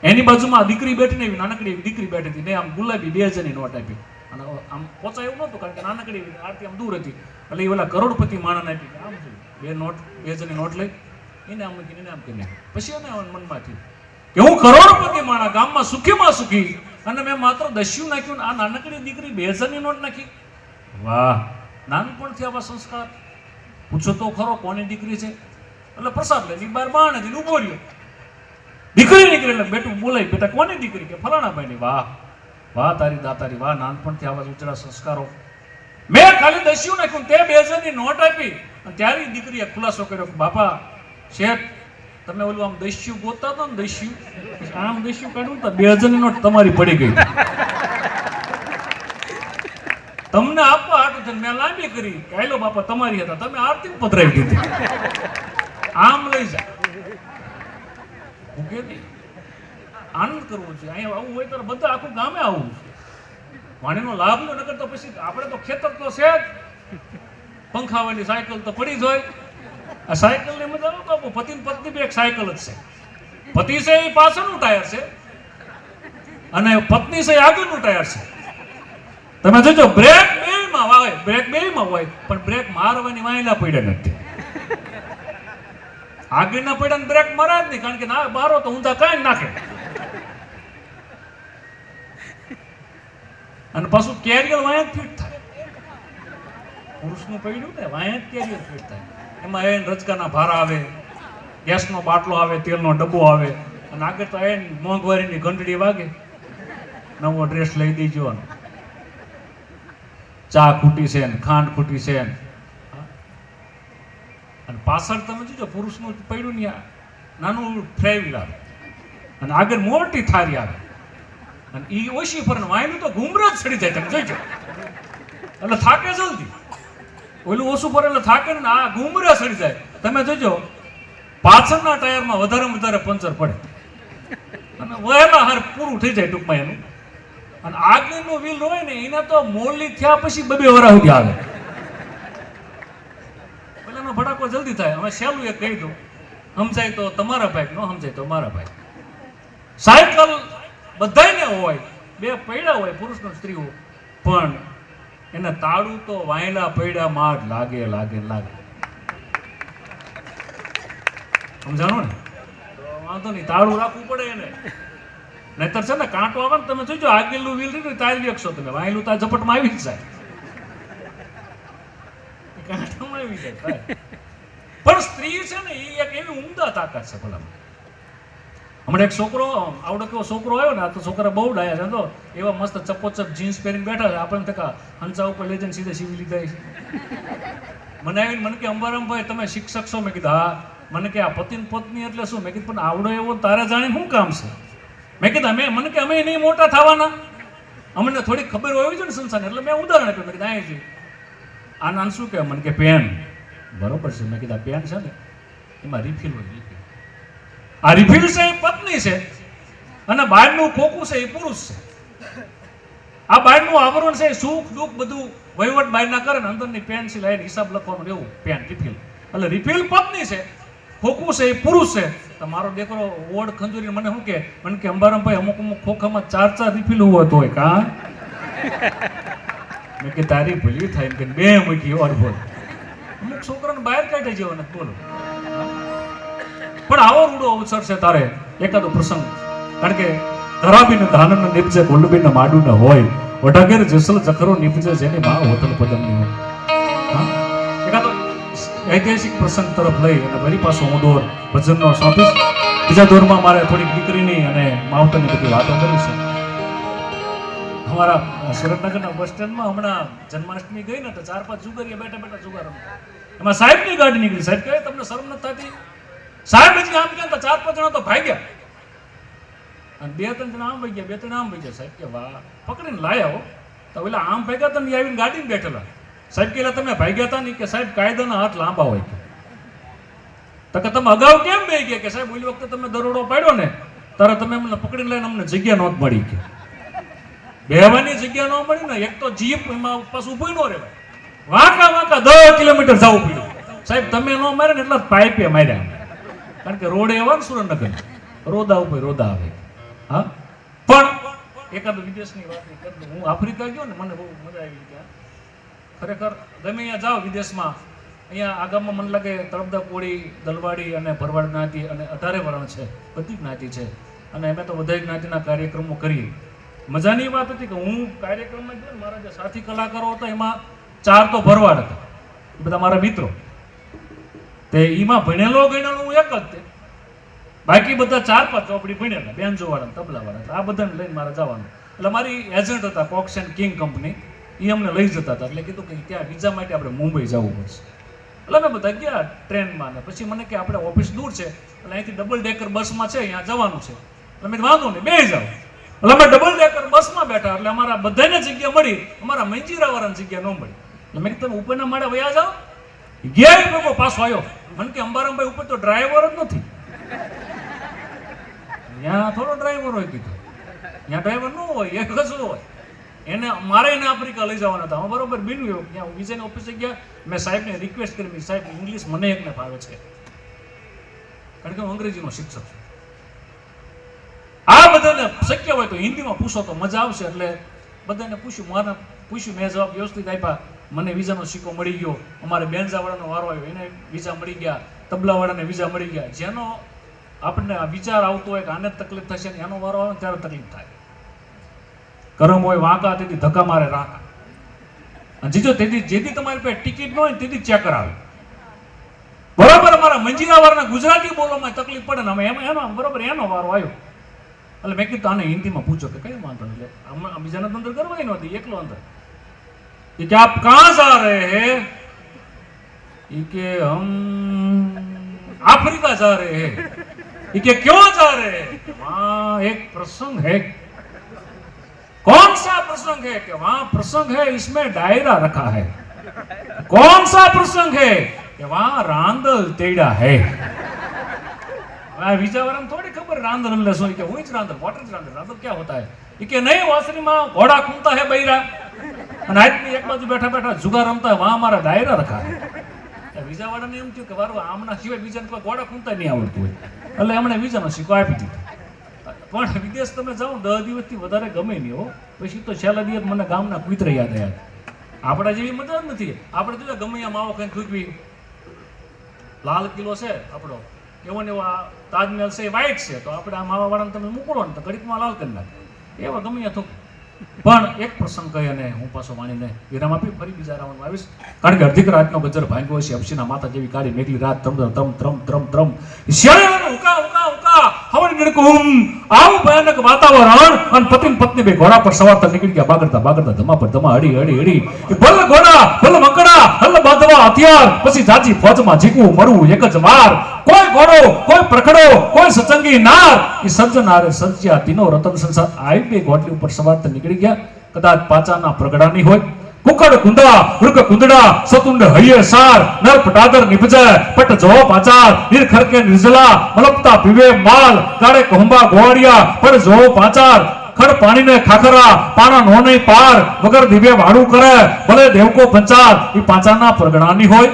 એની બાજુમાં દીકરી બેઠી ને, નાનકડી એવી દીકરી બેઠી હતી ને, આમ ગુલાબી 2000 ની નોટ આપી. અને આમ પહોંચાય એવું નહોતું, કારણ કે નાનકડી આરતી આમ દૂર હતી. એટલે એ ઓલા કરોડપતિ માણસ આપી આમ 2000 ની નોટ લઈ એને આમ મૂકીને એને આમ કરીને પછી એને મનમાં થયું કે હું કરોડપતિ માણસ, ગામમાં સુખીમાં સુખી, અને મેં માત્ર દસ્યુ નાખ્યું, આ નાનકડી દીકરી 2000 ની નોટ નાખી. વાહ, નાનપણથી આવા સંસ્કાર. પૂછો તો ખરો કોની દીકરી છે? એટલે પ્રસાદ લઈ બાર બાણ હતી, ઉભો રહ્યો. દીકરી નીકળી એટલે બેટું બોલાય, બેટા કોની દીકરી? કે ફલાણાભાઈ ની. વાહ વાહ તારી દાતારી, વાહ, નાનપણથી આવા ઉચરા સંસ્કારો. મેં ખાલી દસ્યુ નાખ્યું, તે 2000 ની નોટ આપી, અને ત્યારે દીકરીએ ખુલાસો કર્યો કે બાપા શેઠ, તમે ઓલું આમ દસ્યુ ગોતા હતા ને, દસ્યુ આમ દસ્યુ કાઢ્યું તો 2000 ની નોટ તમારી પડી ગઈ. તમને આપવા હાટું છે મેં લાંબી કરી, કાયલો બાપા તમારી હતા, તમે આરતી પધરાવી દીધી, આમ લઈ જાય. આનંદ કરવો છે. અહીંયા આવું હોય તો બધા આખું ગામે આવું વાણીનો લાભ લો, નકર તો પછી આપણે તો ખેતર તો છે જ, પંખાવાની સાયકલ તો પડી જ હોય. આ સાયકલ ની મજા આવે, પતિ પત્ની બે એક સાયકલ જ છે. પતિ છે એ પાછળનું ટાયર છે અને પત્ની છે આગળનું ટાયર છે. તમે જોજો બ્રેક બેયમાં હોય, પણ બ્રેક મારવાની વાયલા પડ્યા નથી. આગળના પડ્યા ને બ્રેક મારા જ નહીં, કારણ કે ના મારો તો ઊંધા કાંઈ નાખે. અને પાછું કેરિયર વાયા ફિટ થાય. પુરુષનું પડ્યું ને વાયા કેરિયર ફિટ થાય. એમાં એને રચકાના ભારા આવે, ગેસનો બાટલો આવે, તેલનો ડબ્બો આવે, અને આગળ તો એને મોંઘવારીની ઘંટડી વાગે, નવો ડ્રેસ લઈ દેજો, ચા ખૂટી છે ને ખાંડ ખૂટી છે ને. અને પાછળ તમે જોજો પુરુષનું પડ્યું ને નાનું ફ્રેવીલ આવે, અને આગળ મોટી થારી આવે, અને એ ઓછી ફરને વાયનું તો ઘૂમરા જ ચડી જાય. તમે જોઈજો એટલે થાકે જલ્દી, ઓલું ઓછું ફરે એટલે થાકે ને આ ઘૂમરા ચડી જાય. તમે જોજો પાછળના ટાયરમાં વધારે પંચર પડે અને વહેલા હાર પૂરું થઈ જાય ટૂંકમાં એનું. અને આગળનું વ્હીલ હોય ને એને તો મોરલી થયા પછી 2 વર્ષ સુધી આવે. પેલાનો ભડાકો જલ્દી થાય. હવે સહેલું એક કહી દઉં, સમજાય તો તમારા ભાઈ, ન સમજાય તો મારા ભાઈ. સાયકલ બધાને હોય, 2 પૈડા હોય, પુરુષ ને સ્ત્રી, પણ એને તાળું તો વાયલા પૈડા માં લાગે. સમજાણો ને? વાંધો નહીં, તાળું રાખવું પડે એને, નહીતર છે ને કાંટો આવે ને, તમે જોજો આગળનું વ્હીલ રહ્યું તારી લેખશો તમે, વાયલું તાર ઝપટમાં આવી જ જાય, કાંટામાં આવી જાય. પણ સ્ત્રી છે ને એ એક એવી ઉમદા તાકાત છે. ભલા હમણાં એક છોકરો આવડો કેવો છોકરો આવ્યો ને, આ તો છોકરા બહુ ડાયા છે, તો એવા મસ્ત ચપ્પોચપ જીન્સ પહેરીને બેઠા છે, આપણને તકા હંસા ઉપર લઈ જઈને સીધા સીવી લીધા છે. મને આવીને મને કે અંબારામભાઈ તમે શિક્ષક છો? મેં કીધું હા. મને કે આ પતિ પત્ની એટલે શું? મેં કીધું પણ આવડો એવો તારે જાણે શું કામ છે? મેં કીધું મને કે અમે નહીં મોટા થવાના, અમને થોડી ખબર હોવી જોઈએ ને સંસારને, એટલે મેં ઉદાહરણ આપ્યું. મેં કીધું આ છે આ નામ શું કહેવાય? મને કે પેન. બરોબર છે. મેં કીધું પેન છે ને એમાં રિફિલ હોય, રિફિલ. આ રિફિલ છે એ પત્ની છે, અને બહારનું ખોખું છે એ પુરુષ છે. આ બહારનું આવરણ છે સુખ દુઃખ બધું વહીવટ બહારના કરે ને, અંદરની પેન્સિલ આવીને હિસાબ લખવાનું એવું પેન રિફિલ. એટલે રિફિલ પત્ની છે, ખોખું છે એ પુરુષ છે. તો મારો દીકરો ઓડ ખંજુરી મને શું કે, મને કે અંબારામભાઈ અમુક ખોખામાં 4 રિફિલ હોય તો હોય કા? મેં કે તારી ભૂલી થાય કે 2 મૂકી ઓર બોલ. અમુક છોકરાને બહાર કાઢી જવાના બોલો. પણ આવો રૂડો અવસર છે તારે એકાદો પ્રસંગ, કારણ કે ધરાબીને ધાનને નિપજે કુંડબીને માડુને હોય, વઢાગેર જેસલ જખરો નિપજે જેની માં હોતલ પદમની હોય. હા, એકાદો ઐતિહાસિક પ્રસંગ તરફ લઈ અને ફરી પાછો હું દોર ભજનનો સોંપીશ. બીજા દોરમાં મારે થોડીક દીકરીની અને માવતરની બધી વાતો કરી છે. અમારા સુરતનગરના બસ સ્ટેન્ડમાં હમણાં જન્માષ્ટમી ગઈ ને તો 4-5 જુગારીએ બેઠા બેઠા જુગાર રમતા. એમાં સાહેબની ગાડી નીકળી. સાહેબ કહે તમને શરમ નથી થતી? સાહેબ હજી આમ ગયા 4-5 જણા તો ભાગ્યા અને 2-3 જણા આમ ભાગ્યા, 2-3 આમ ભાગ્યા. સાહેબ કે વાહ, પકડીને લાયા હો. તો ઓલા આમ ભાગ્યા હતા ને આવીને ગાડીમાં બેઠેલા. સાહેબ કે તમે ભાગ્યા હતા ને કે સાહેબ કાયદાના હાથ લાંબા હોય તો કે તમે અગાઉ કેમ બે ગયા? કે સાહેબ ઓલી વખતે તમે દરોડો પાડ્યો ને ત્યારે તમે અમને પકડીને લઈને અમને જગ્યા નહોત મળી. કે બેહવાની જગ્યા ન મળી ને, એક તો જીપ એમાં પાછું ઊભું ન રહેવાય, વાંકા 10 કિલોમીટર જવું પડ્યું. સાહેબ તમે ન મારે ને એટલા પાઇપે માર્યા, કારણ કે રોડે એવા ને સુરેન્દ્રનગર રોદા ઉપર રોદા આવે. હા, પણ એકાદ વિદેશની વાત કરી દઉં. હું આફ્રિકા ગયો ને, મને બહુ મજા આવી. ત્યાં ખરેખર ગમે અહીંયા જાઓ વિદેશમાં, અહીંયા આગામમાં મને લાગે તળપદા કોળી, દલવાડી અને ભરવાડ જ્ઞાતિ અને 18 વર્ણ છે, બધી જ્ઞાતિ છે. અને અમે તો બધા જ્ઞાતિના કાર્યક્રમો કરીએ. મજાની વાત હતી કે હું કાર્યક્રમમાં ગયો ને, મારા જે સાથી કલાકારો હતા એમાં 4 તો ભરવાડ હતા, એ બધા મારા મિત્રો. તે એમાં ભણેલો ગણેલો હું એક જ તે, બાકી બધા 4-5 ચોપડી ભણેલા, બેન્જો વાળા, તબલા વાળા. આ બધાને લઈને મારે જવાનું. એટલે મારી એજન્ટ હતા કોક્સ એન્ડ કિંગ કંપની, એ અમને લઈ જતા હતા. એટલે કીધું કે ત્યાં વિઝા માટે આપણે મુંબઈ જવું પડશે. એટલે અમે બધા ગયા ટ્રેનમાં. ને પછી મને કે આપણે ઓફિસ દૂર છે, એટલે અહીંથી ડબલ ડેકર બસમાં છે, અહીંયા જવાનું છે. એટલે મેં વાંધો નહીં, બે જાઓ. એટલે અમે ડબલ ડેકર બસમાં બેઠા, એટલે અમારા બધાને જગ્યા મળી, અમારા મંજીરા વાળાને જગ્યા ન મળી. એટલે મેં તમે ઉપરના માળે વયા જાઓ. ગયા લોકો પાછો આવ્યો, મને કે અંબારામભાઈ ઉપર તો ડ્રાઈવર જ નથી. ત્યાં થોડો ડ્રાઈવર હોય. કીધું ત્યાં ડ્રાઈવર ન હોય, એક જ હોય. એને મારે એને આફ્રિકા લઈ જવાના હતા. બરોબર બન્યું. ત્યાં વિજયની ઓફિસે ગયા, મેં સાહેબને રિક્વેસ્ટ કરી, સાહેબ ઇંગ્લિશ મને એકને ફાવે છે, કારણ કે હું અંગ્રેજીનો શિક્ષક છું. આ બધાને શક્ય હોય તો હિન્દીમાં પૂછો તો મજા આવશે. એટલે બધાને પૂછ્યું, મેં જવાબ વ્યવસ્થિત આપ્યા. મને વિઝાનો સિક્કો મળી ગયો. અમારે બેન્જાવાળાનો વારો આવ્યો, એને વિઝા મળી ગયા. તબલાવાળાને વિઝા મળી ગયા. જેનો આપણને વિચાર આવતો હોય કે આને તકલીફ થશે ને એનો વારો આવે ત્યારે તકલીફ થાય. કરમ હોય વાંકા તેથી ધક્કા મારે રાકા. અને જીજો જેથી તમારી પાસે ટિકિટ ન હોય તેથી ચેક કરાવે. બરોબર, અમારા મંજીરા વાળાના ગુજરાતી બોલવામાં તકલીફ પડે ને, અમે એનો બરોબર એનો વારો આવ્યો. એટલે મેં કીધું આને હિન્દીમાં પૂછો કે કઈ વાંધો નહીં. એટલે બીજાને અંદર કરવાય નહોતી, એકલો અંદર. ये क्या आप कहाँ जा रहे हैं? कि हम अफ्रीका जा रहे हैं. कि क्यों जा रहे हैं? वहाँ एक प्रसंग है. कौन सा प्रसंग है? कि वहाँ प्रसंग है, इसमें डायरा रखा है. कौन सा प्रसंग है? कि वहाँ रांदल तेड़ा है. विजय वाला थोड़ी खबर रांदल लसो कि हुई रांदल, वाटर रांदल. रांदल क्या होता है? कि नहीं, वासरी में घोड़ा घूमता है बैरा, અને આદમી એક બાજુ બેઠા બેઠા જુગાર રમતા હોય, વहाँ અમારા ડાયરા રખા. વિઝા વાળાને એમ થયું કે વારું આમના સિવાય બીજાને કોઈ ઘોડા ખૂંદતા નહીં આવડતું હોય, એટલે એમણે વિઝાનો સિક્કો આપી દીધો. પણ વિદેશ તમે જાઓ 10 દિવસથી વધારે ગમે નહીં હો. પછી તો છેલ્લા દિવસ મને ગામના કુતરા યાદ આવ્યા. આપણા જેવી મજા જ નથી. આપણે તો ગમે ત્યાં માવો ખાઈને થૂકવી. લાલ કિલ્લો છે આપણો, એવો ને એવો તાજમહેલ છે, વ્હાઈટ છે, તો આપણે આ માવા વાળાને તમે મોકલો ને તો ઘડીકમાં લાલ કરી નાખે. એવા ગમે ત્યાં થૂક. પણ એક પ્રસંગ કહી અને હું પાછો વાણીને વિરામ આપી ફરી બીજા રાઉન્ડમાં આવીશ. કારણ કે અડધી રાતનો ગજર ભાંગ્યો છે. અપસીના માતા જેવી કાળી મેઘલી રાત ત્રમ ત્રમ ત્રમ ત્રમ ત્રમ શિયાળાનો ઉકા ઉકા ઉકા હવન ગણકુમ. આવું ભયાનક વાતાવરણ અને પતિને પત્ની બે ઘોડા પર સવાર તો નીકળી ગયા. બાગડતા બાગડતા ધમા પર ધમા હડી હડી હડી. ભલ ઘોડા ભલ મકડા હલ બાંધવા હથિયાર. પછી જાજી ફોજમાં જીકવું મરવું એક જ વાર. કોઈ ઘોડો કોઈ પ્રખડો કોઈ સચંગી નાર. એ સર્જનારે સર્જ્યા તીનો રતન સંસાર. આવી બે ઘોડલી ઉપર સવાર નીકળી ગયા. કદાચ પાચાના પ્રગડાની હોય. કુકડ કુંડા મૃગ કુંદડા સતુંડ હૈયે સાર. નર પટાદર નિપજે પટ જો પાચાર. નીર ખરકે નિર્જલા મલપતા પીવે માલ. કાળે કોહંબા ગોવાડિયા પડ જો પાચાર. ખડ પાણીને ખાખરા પાણા નો નહીં પાર. વગર દિવ્ય વાડું કરે ભલે દેવકો પંચાર. એ પાચાના પ્રગડાની હોય,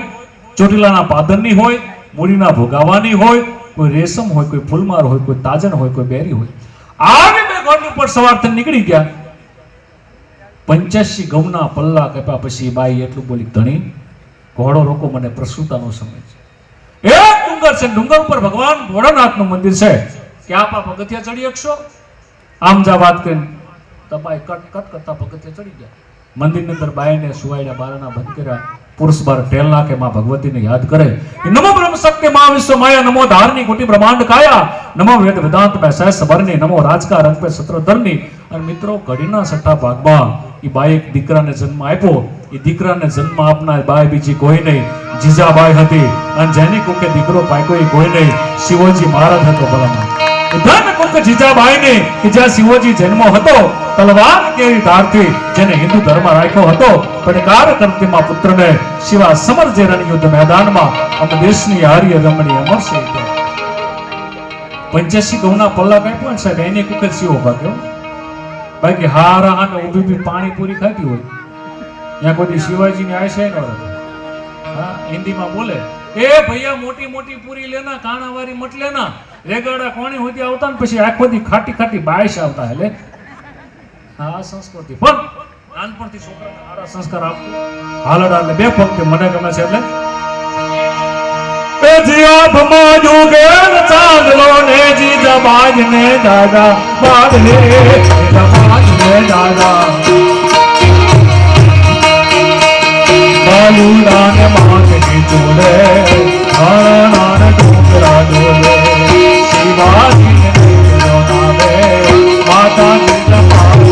ચોટીલાના પાદરની હોય, મૂડીના ભોગાવાની હોય, કોઈ રેશમ હોય, કોઈ ફૂલમાર હોય, કોઈ તાજન હોય, કોઈ બેરી હોય. આવી બે ઘોડની ઉપર સવાર થઈ નીકળી ગયા. 85 ઘઉંના પલ્લા કપ્યા પછી બાઈ એટલું બોલી, ધણી ઘોડો રોકો, મને પ્રસૂતાનો સમય છે. એક ડુંગર છે, ડુંગર ઉપર ભગવાન ભોળાનાથનું મંદિર છે કે આપ આ પગથિયા ચડી શકશો? આમ જા વાત કરીને તબાઈ કટ કટ કરતા પગથિયા ચડી ગયા. મંદિરની અંદર બાઈને સુવાડ્યા, બારણા બંધ કર્યા, પુરુષ બાર ટેલ નાખે, માં ભગવતીને યાદ કરે. નમો બ્રહ્મ શક્તિ મા વિશ્વ માયા, નમો ધારની કોટી બ્રહ્માંડ કાયા, નમો વેદ વેદાંત મે સહજ સબરની, નમો રાજકા રંગ પે સત્રધરની. અને મિત્રો ઘડીના છઠ્ઠા ભાગમાં એ બાઈ એક દીકરાને જન્મ આપ્યો. એ દીકરાને જન્મ આપનાર બાઈ બીજી કોઈ નહીં, જીજાબાઈ હતી. અને જેની કુકે દીકરો પાક્યો એ કોઈ નહીં, શિવજી મહારાજ હતો. ભલામાં ધન કુક જીજાબાઈને કે જ્યાં શિવજી જન્મ હતો, તલવાર કેવી ધારથી જેને હિન્દુ ધર્મ રાખ્યો હતો, પડકાર કરતી માં પુત્રને શિવા સમર જે રણયુદ્ધ મેદાનમાં અમ દેશની હારી રમણી અમર છે. 85 ઘઉંના પલ્લા કાપ્યો ને સાહેબ, એની કુકે શિવો ભાગ્યો. બાકી હારા અને ઊભી બી પાણી પૂરી ખાતી હોય ત્યાં કોઈ શિવાજીની આશય ન રહે. હા, હિન્દીમાં બોલે, એ ભૈયા મોટી મોટી પૂરી લેના, કાણાવારી મત લેના. રેગાડા કોણી હોતી આવતા ને પછી આખો દી ખાટી ખાટી બાયશ આવતા. એટલે આ સંસ્કૃતિ પણ નાનપણથી છોકરાને સારા સંસ્કાર આપતો. હાલડા એટલે બે પંક્તિ મને ગમે છે. એટલે જીયાભમાં જોગે ચાંદલો ને જીજાબાજ ને દાદા બાદ ને જીજાબાજ ને દાદા બાલુડા ને માથની ચૂડે નાના ડુંગરા ડોલે શિવાજી ને નાવે માતા જીજાબાજ.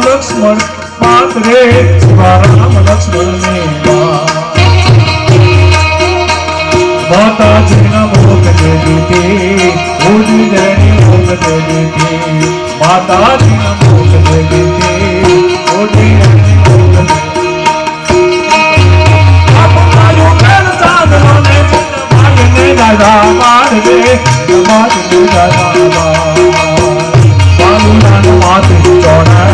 લક્ષ્મણ પાત્રે રામ લક્ષ્મણ માતાજીના મોગ દે દીધી, ઓજી જણી મોગ દે દીધી, માતાજીના મોગ દે દીધી, ઓજી જણી મોગ દે આપનાયો મેલ સાધનો ને ભાઈને દાદા માર દે, મારને દાદા બાલુના માથે ચોડા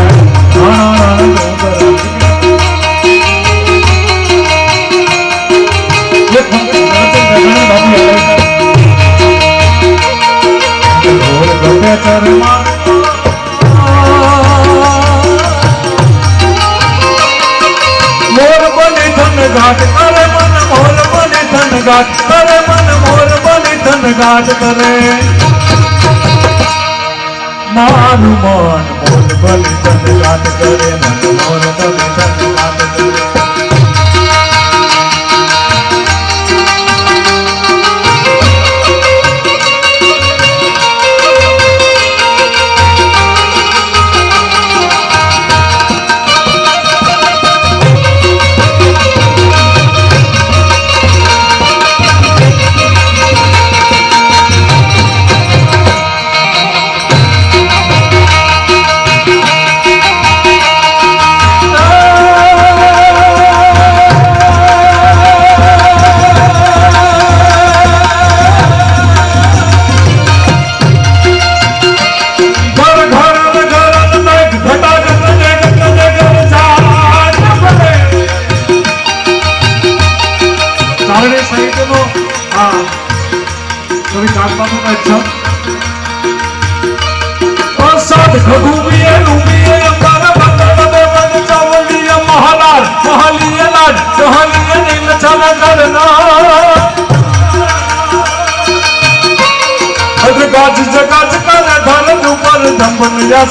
મોર બને ધન ઘાટ કરે મન, મોર બને ધન ઘાટ કરે મન, મોર બને ધન ઘાટ કરે મારું મન, મોર બને ધન ઘાટ કરે મન, મોર બને ધન ઘાટ કરે.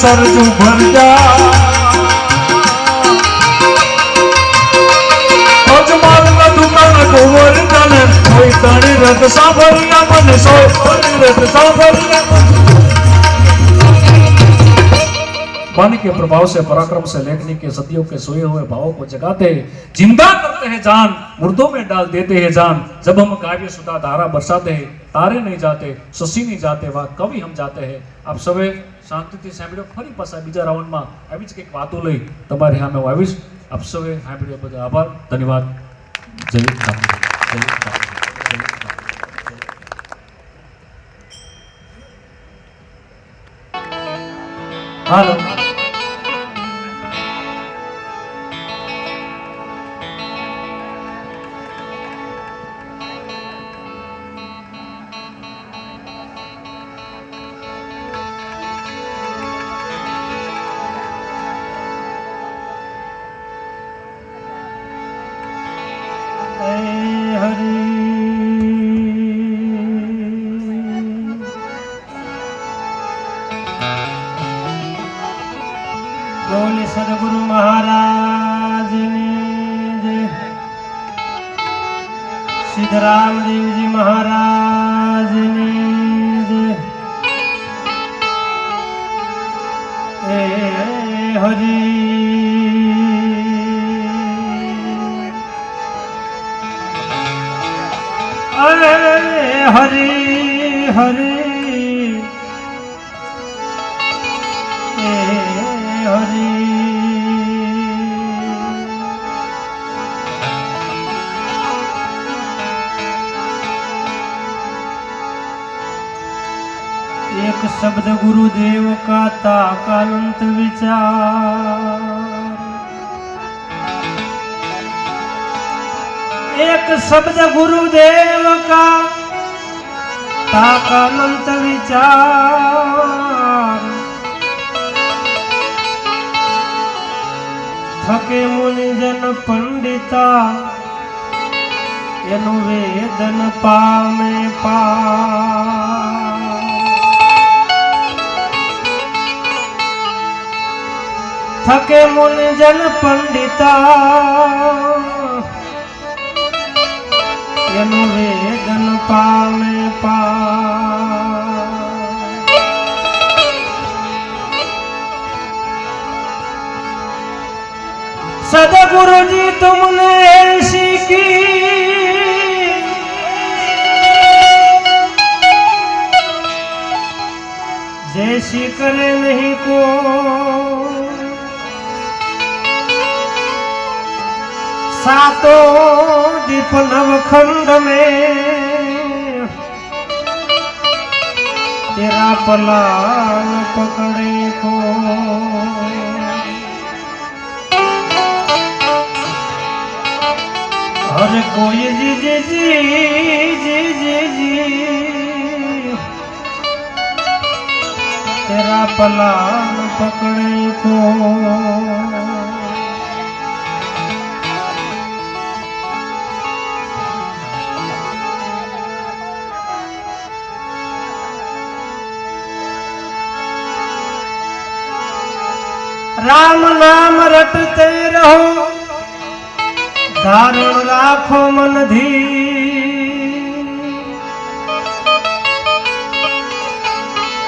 સરજુ ભરજા અજમાલ ના દુકાન ગોવર તને કોઈ તણી રત સાંભળ્યા મને, સોય તણી રત સાંભળ્યા वाणी के प्रभाव से, पराक्रम से, लेखनी के सदियों के सोए हुए भावों को जगाते हैं, जिंदा करते हैं जान, मुर्दों में डाल देते हैं जान। जब हम काव्य सुधा धारा बरसाते हैं, तारे नहीं जाते, शशि नहीं जाते, वह कवि हम जाते हैं। आप सवे शांतिથી સાંભળ્યો, ફરી પાછા બીજા રાઉન્ડમાં આવી જ કંઈક વાતો લઈ તમારી સામે હું આવીશ। આપ સૌએ સાંભળ્યો બદલ આભાર, ધન્યવાદ। જય કાપી, જય કાપી, જય કાપી। હાલો बोले सदगुरु महाराज ने जय, सिद्धराम देव जी महाराज ने जय। हरि हरि हरि हरि। एक शब्द गुरुदेव का ताकानंत विचार, एक शब्द गुरुदेव का ताकानंत विचार। थके मुनिजन पंडिता एनु वेदन पामे पार। थके मुनिजन पंडिता एनु वेदन पामे पार। सदगुरु जी तुमने ऐसी की जैसी करे नहीं को। सातों दीप नवखंड में तेरा पलान पकड़े को। हर कोई जी जी जी जी जी जी तेरा पलान पकड़े को। राम नाम रटते रहो, धारण राखो मन धीर।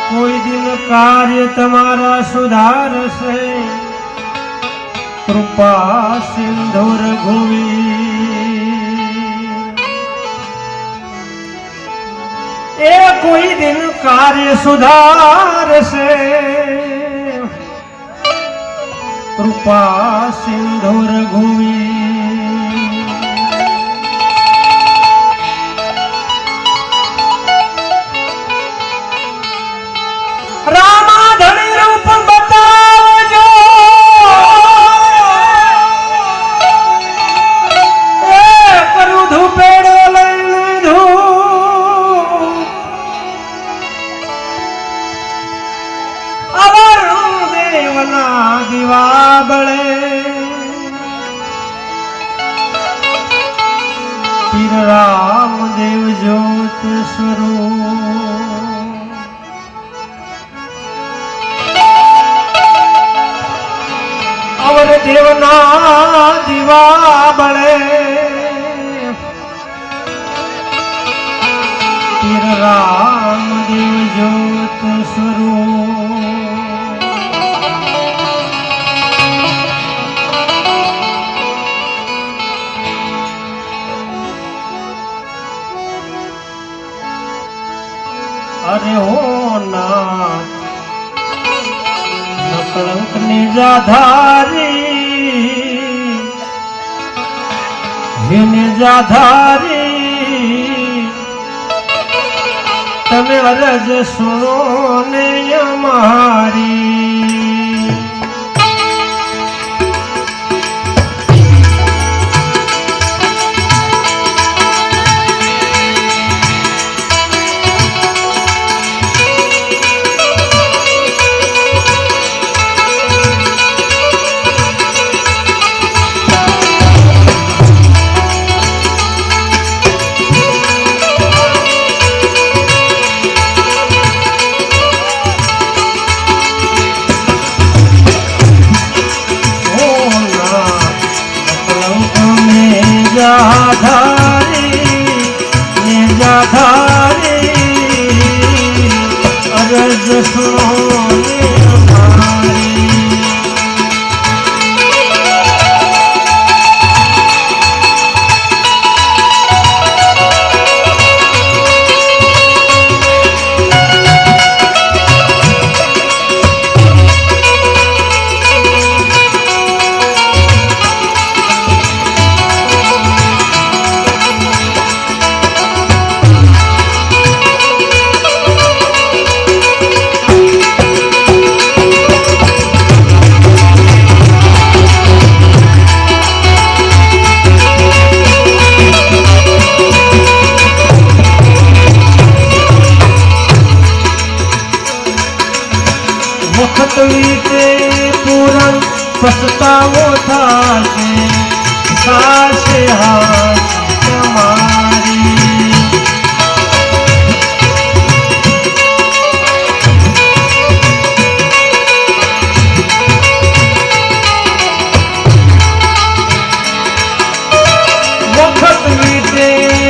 कोई दिन कार्य तुम्हारा सुधार से, कृपा सिंधु रघुवीर। ए कोई दिन कार्य सुधार से, कृपा सिंधु रघुवीर। रामा धनी रूप बताओ, करूं धूपेड़ो लઈને धूप। अवर देवना दिवा बड़े, पीर राम देव ज्योत स्वरूप। अवर देवना दिवा बड़े, पीर राम देव ज्योत स्वरूप। નિજાધારી તમે અરજ સુનો ને અમારી પૂરણ પસ્તાવો થાશે હાથ તમારી વખત વીતે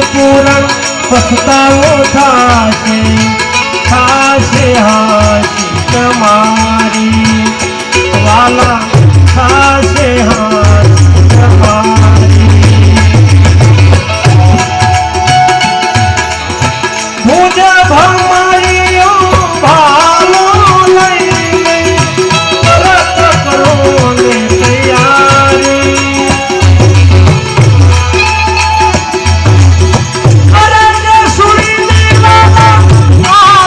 પૂરણ પસ્તાવો થાશે હાથ તમારી વાલા થાશે હાથ તમારી પૂજા ભમારીઓ ભાલો લઈને તરત કરો ને તૈયારી અરજ સુણીને વાલા આ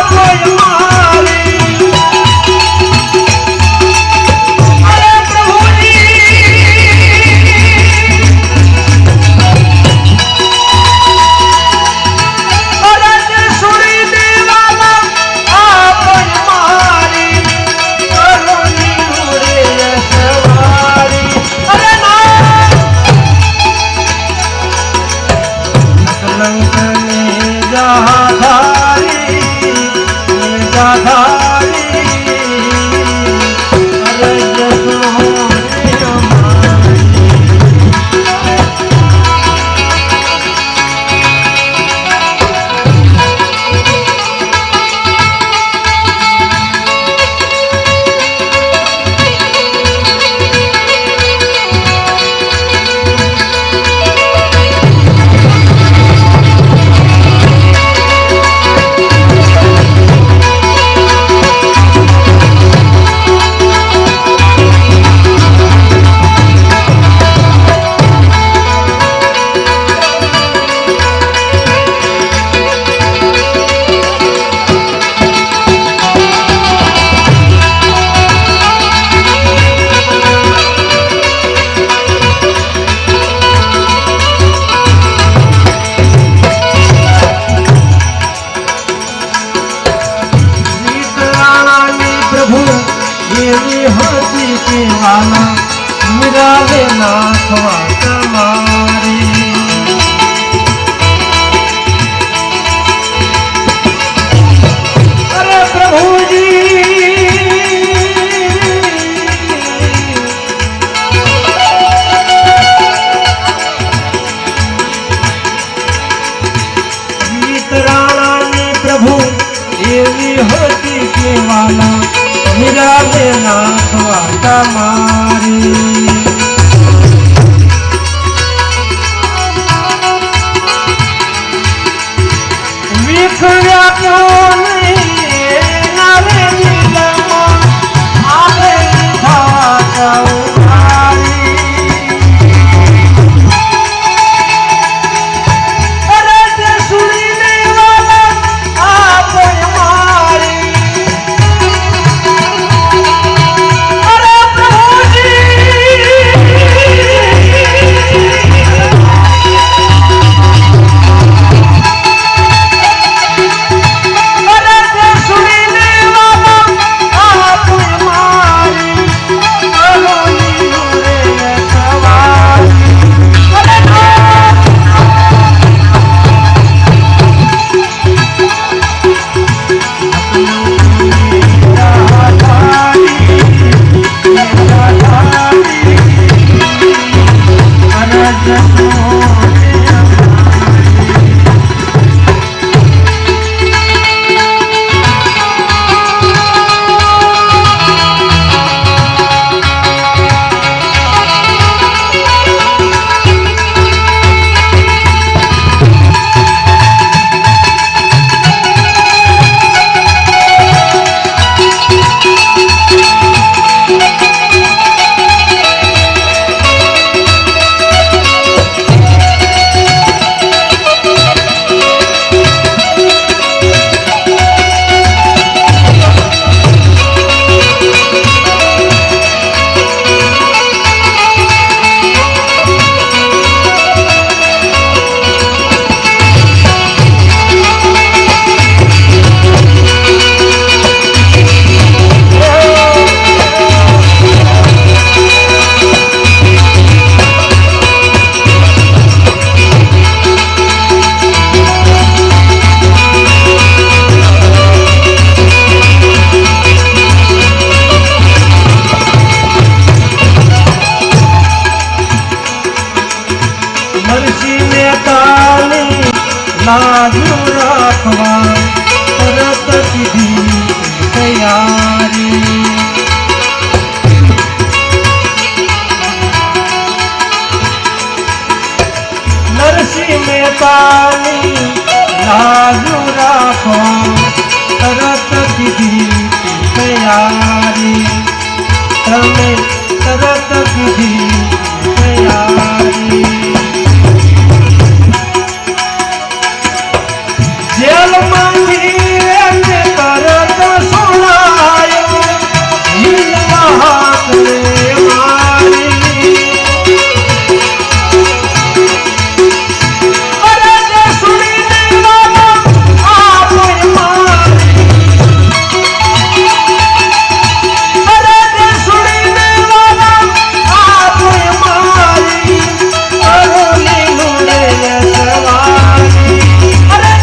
વાલા મિરાવે નાખવા તમારી અરે પ્રભુજી વિતરાણાની પ્રભુ એવી હતી કે વાલા મિરાવે નાખવા તમારી વિખર્યા ક્યો નહીં નારે નીલમાં આવે નિધાર નરસિંહ મહેતાની લાજુ રાખવા તરત કીધી તૈયારી. નરસિંહ મહેતાની લાજુ રાખવા તરત કીધી તૈયારી. તમે તરત કીધી તૈયારી. જેલમાંથી એને તરત સુનાયો હિલમાં હાથ રે મારી. અરે જે સુણીને વાલા આપે મારી. અરે જે સુણીને વાલા આપે મારી. અરુણી નુડે સવારી. અરે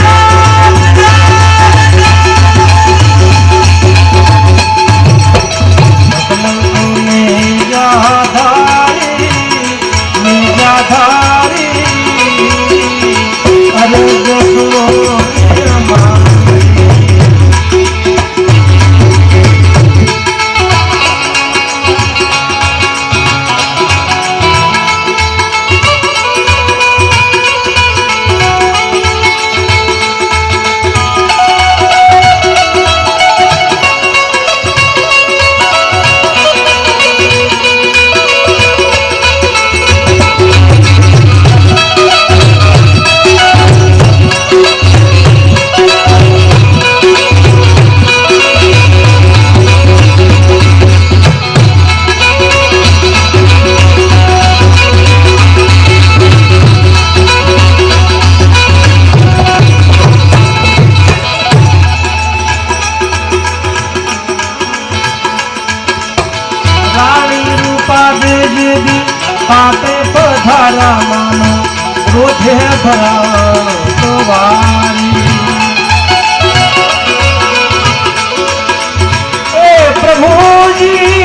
પાટે પધારા માનો રોજે ભરાણો સવારી. એ પ્રભુજી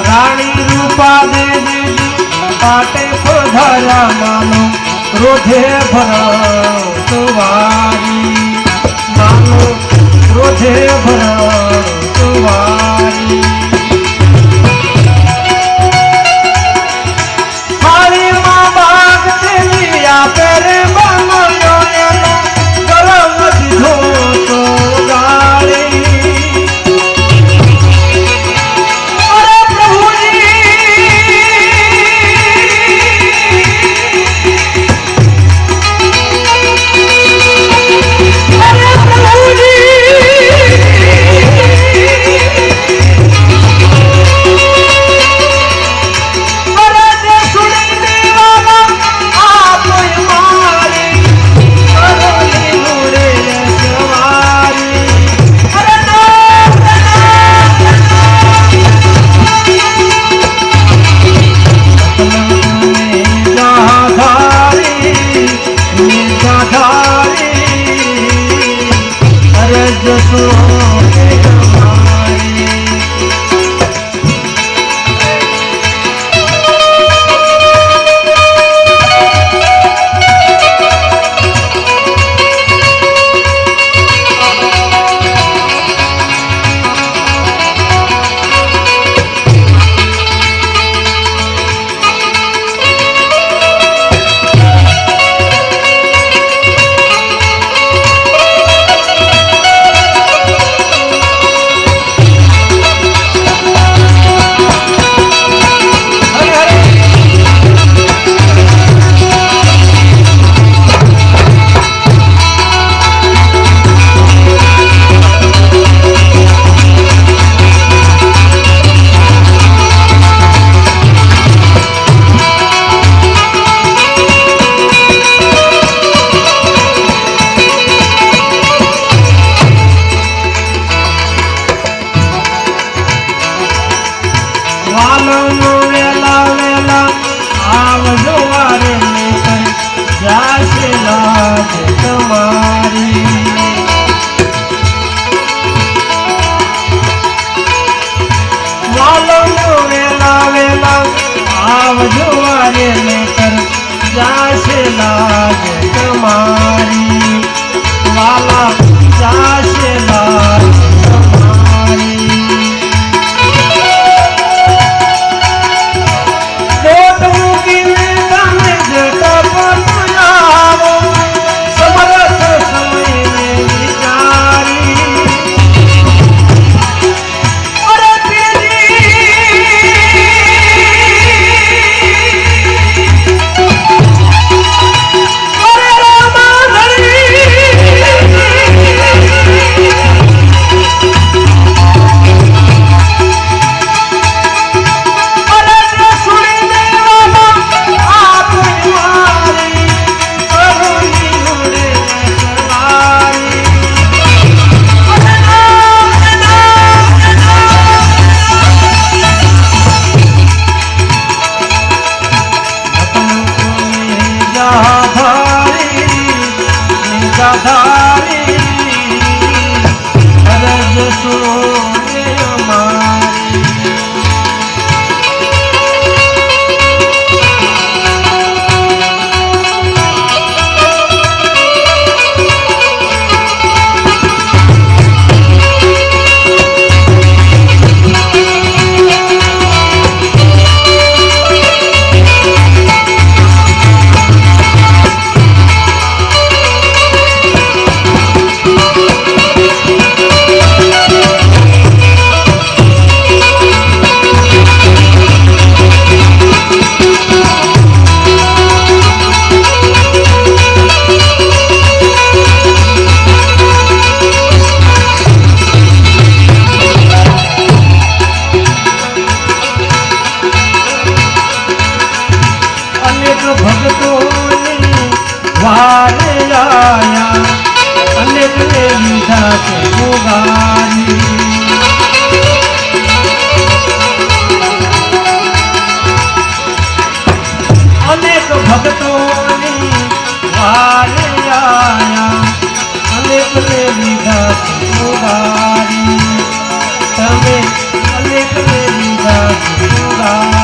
રાણી રૂપા દેવી પાટે પધારા માનો રોજે ભરાણો સવારી. માનો રોજે ભરાણો સવારી. થાળીમાં બાગ દેવી આપે રે બનયો એનો ગરમ દીધો તો ગાળી. અરે પ્રભુજી લાગે તમારી વાલા જાશે લાગે તમારી દોટ મૂકીને તમે ઝટપટ આવો સમરથ સમયને વિચારી અરે વારે આયા અનેક ને લીધા છે ઉગારી અનેક ભક્તોની વારે આયા અનેક ને લીધા છે ઉગારી તમે અનેક ને લીધા છે ઉગારી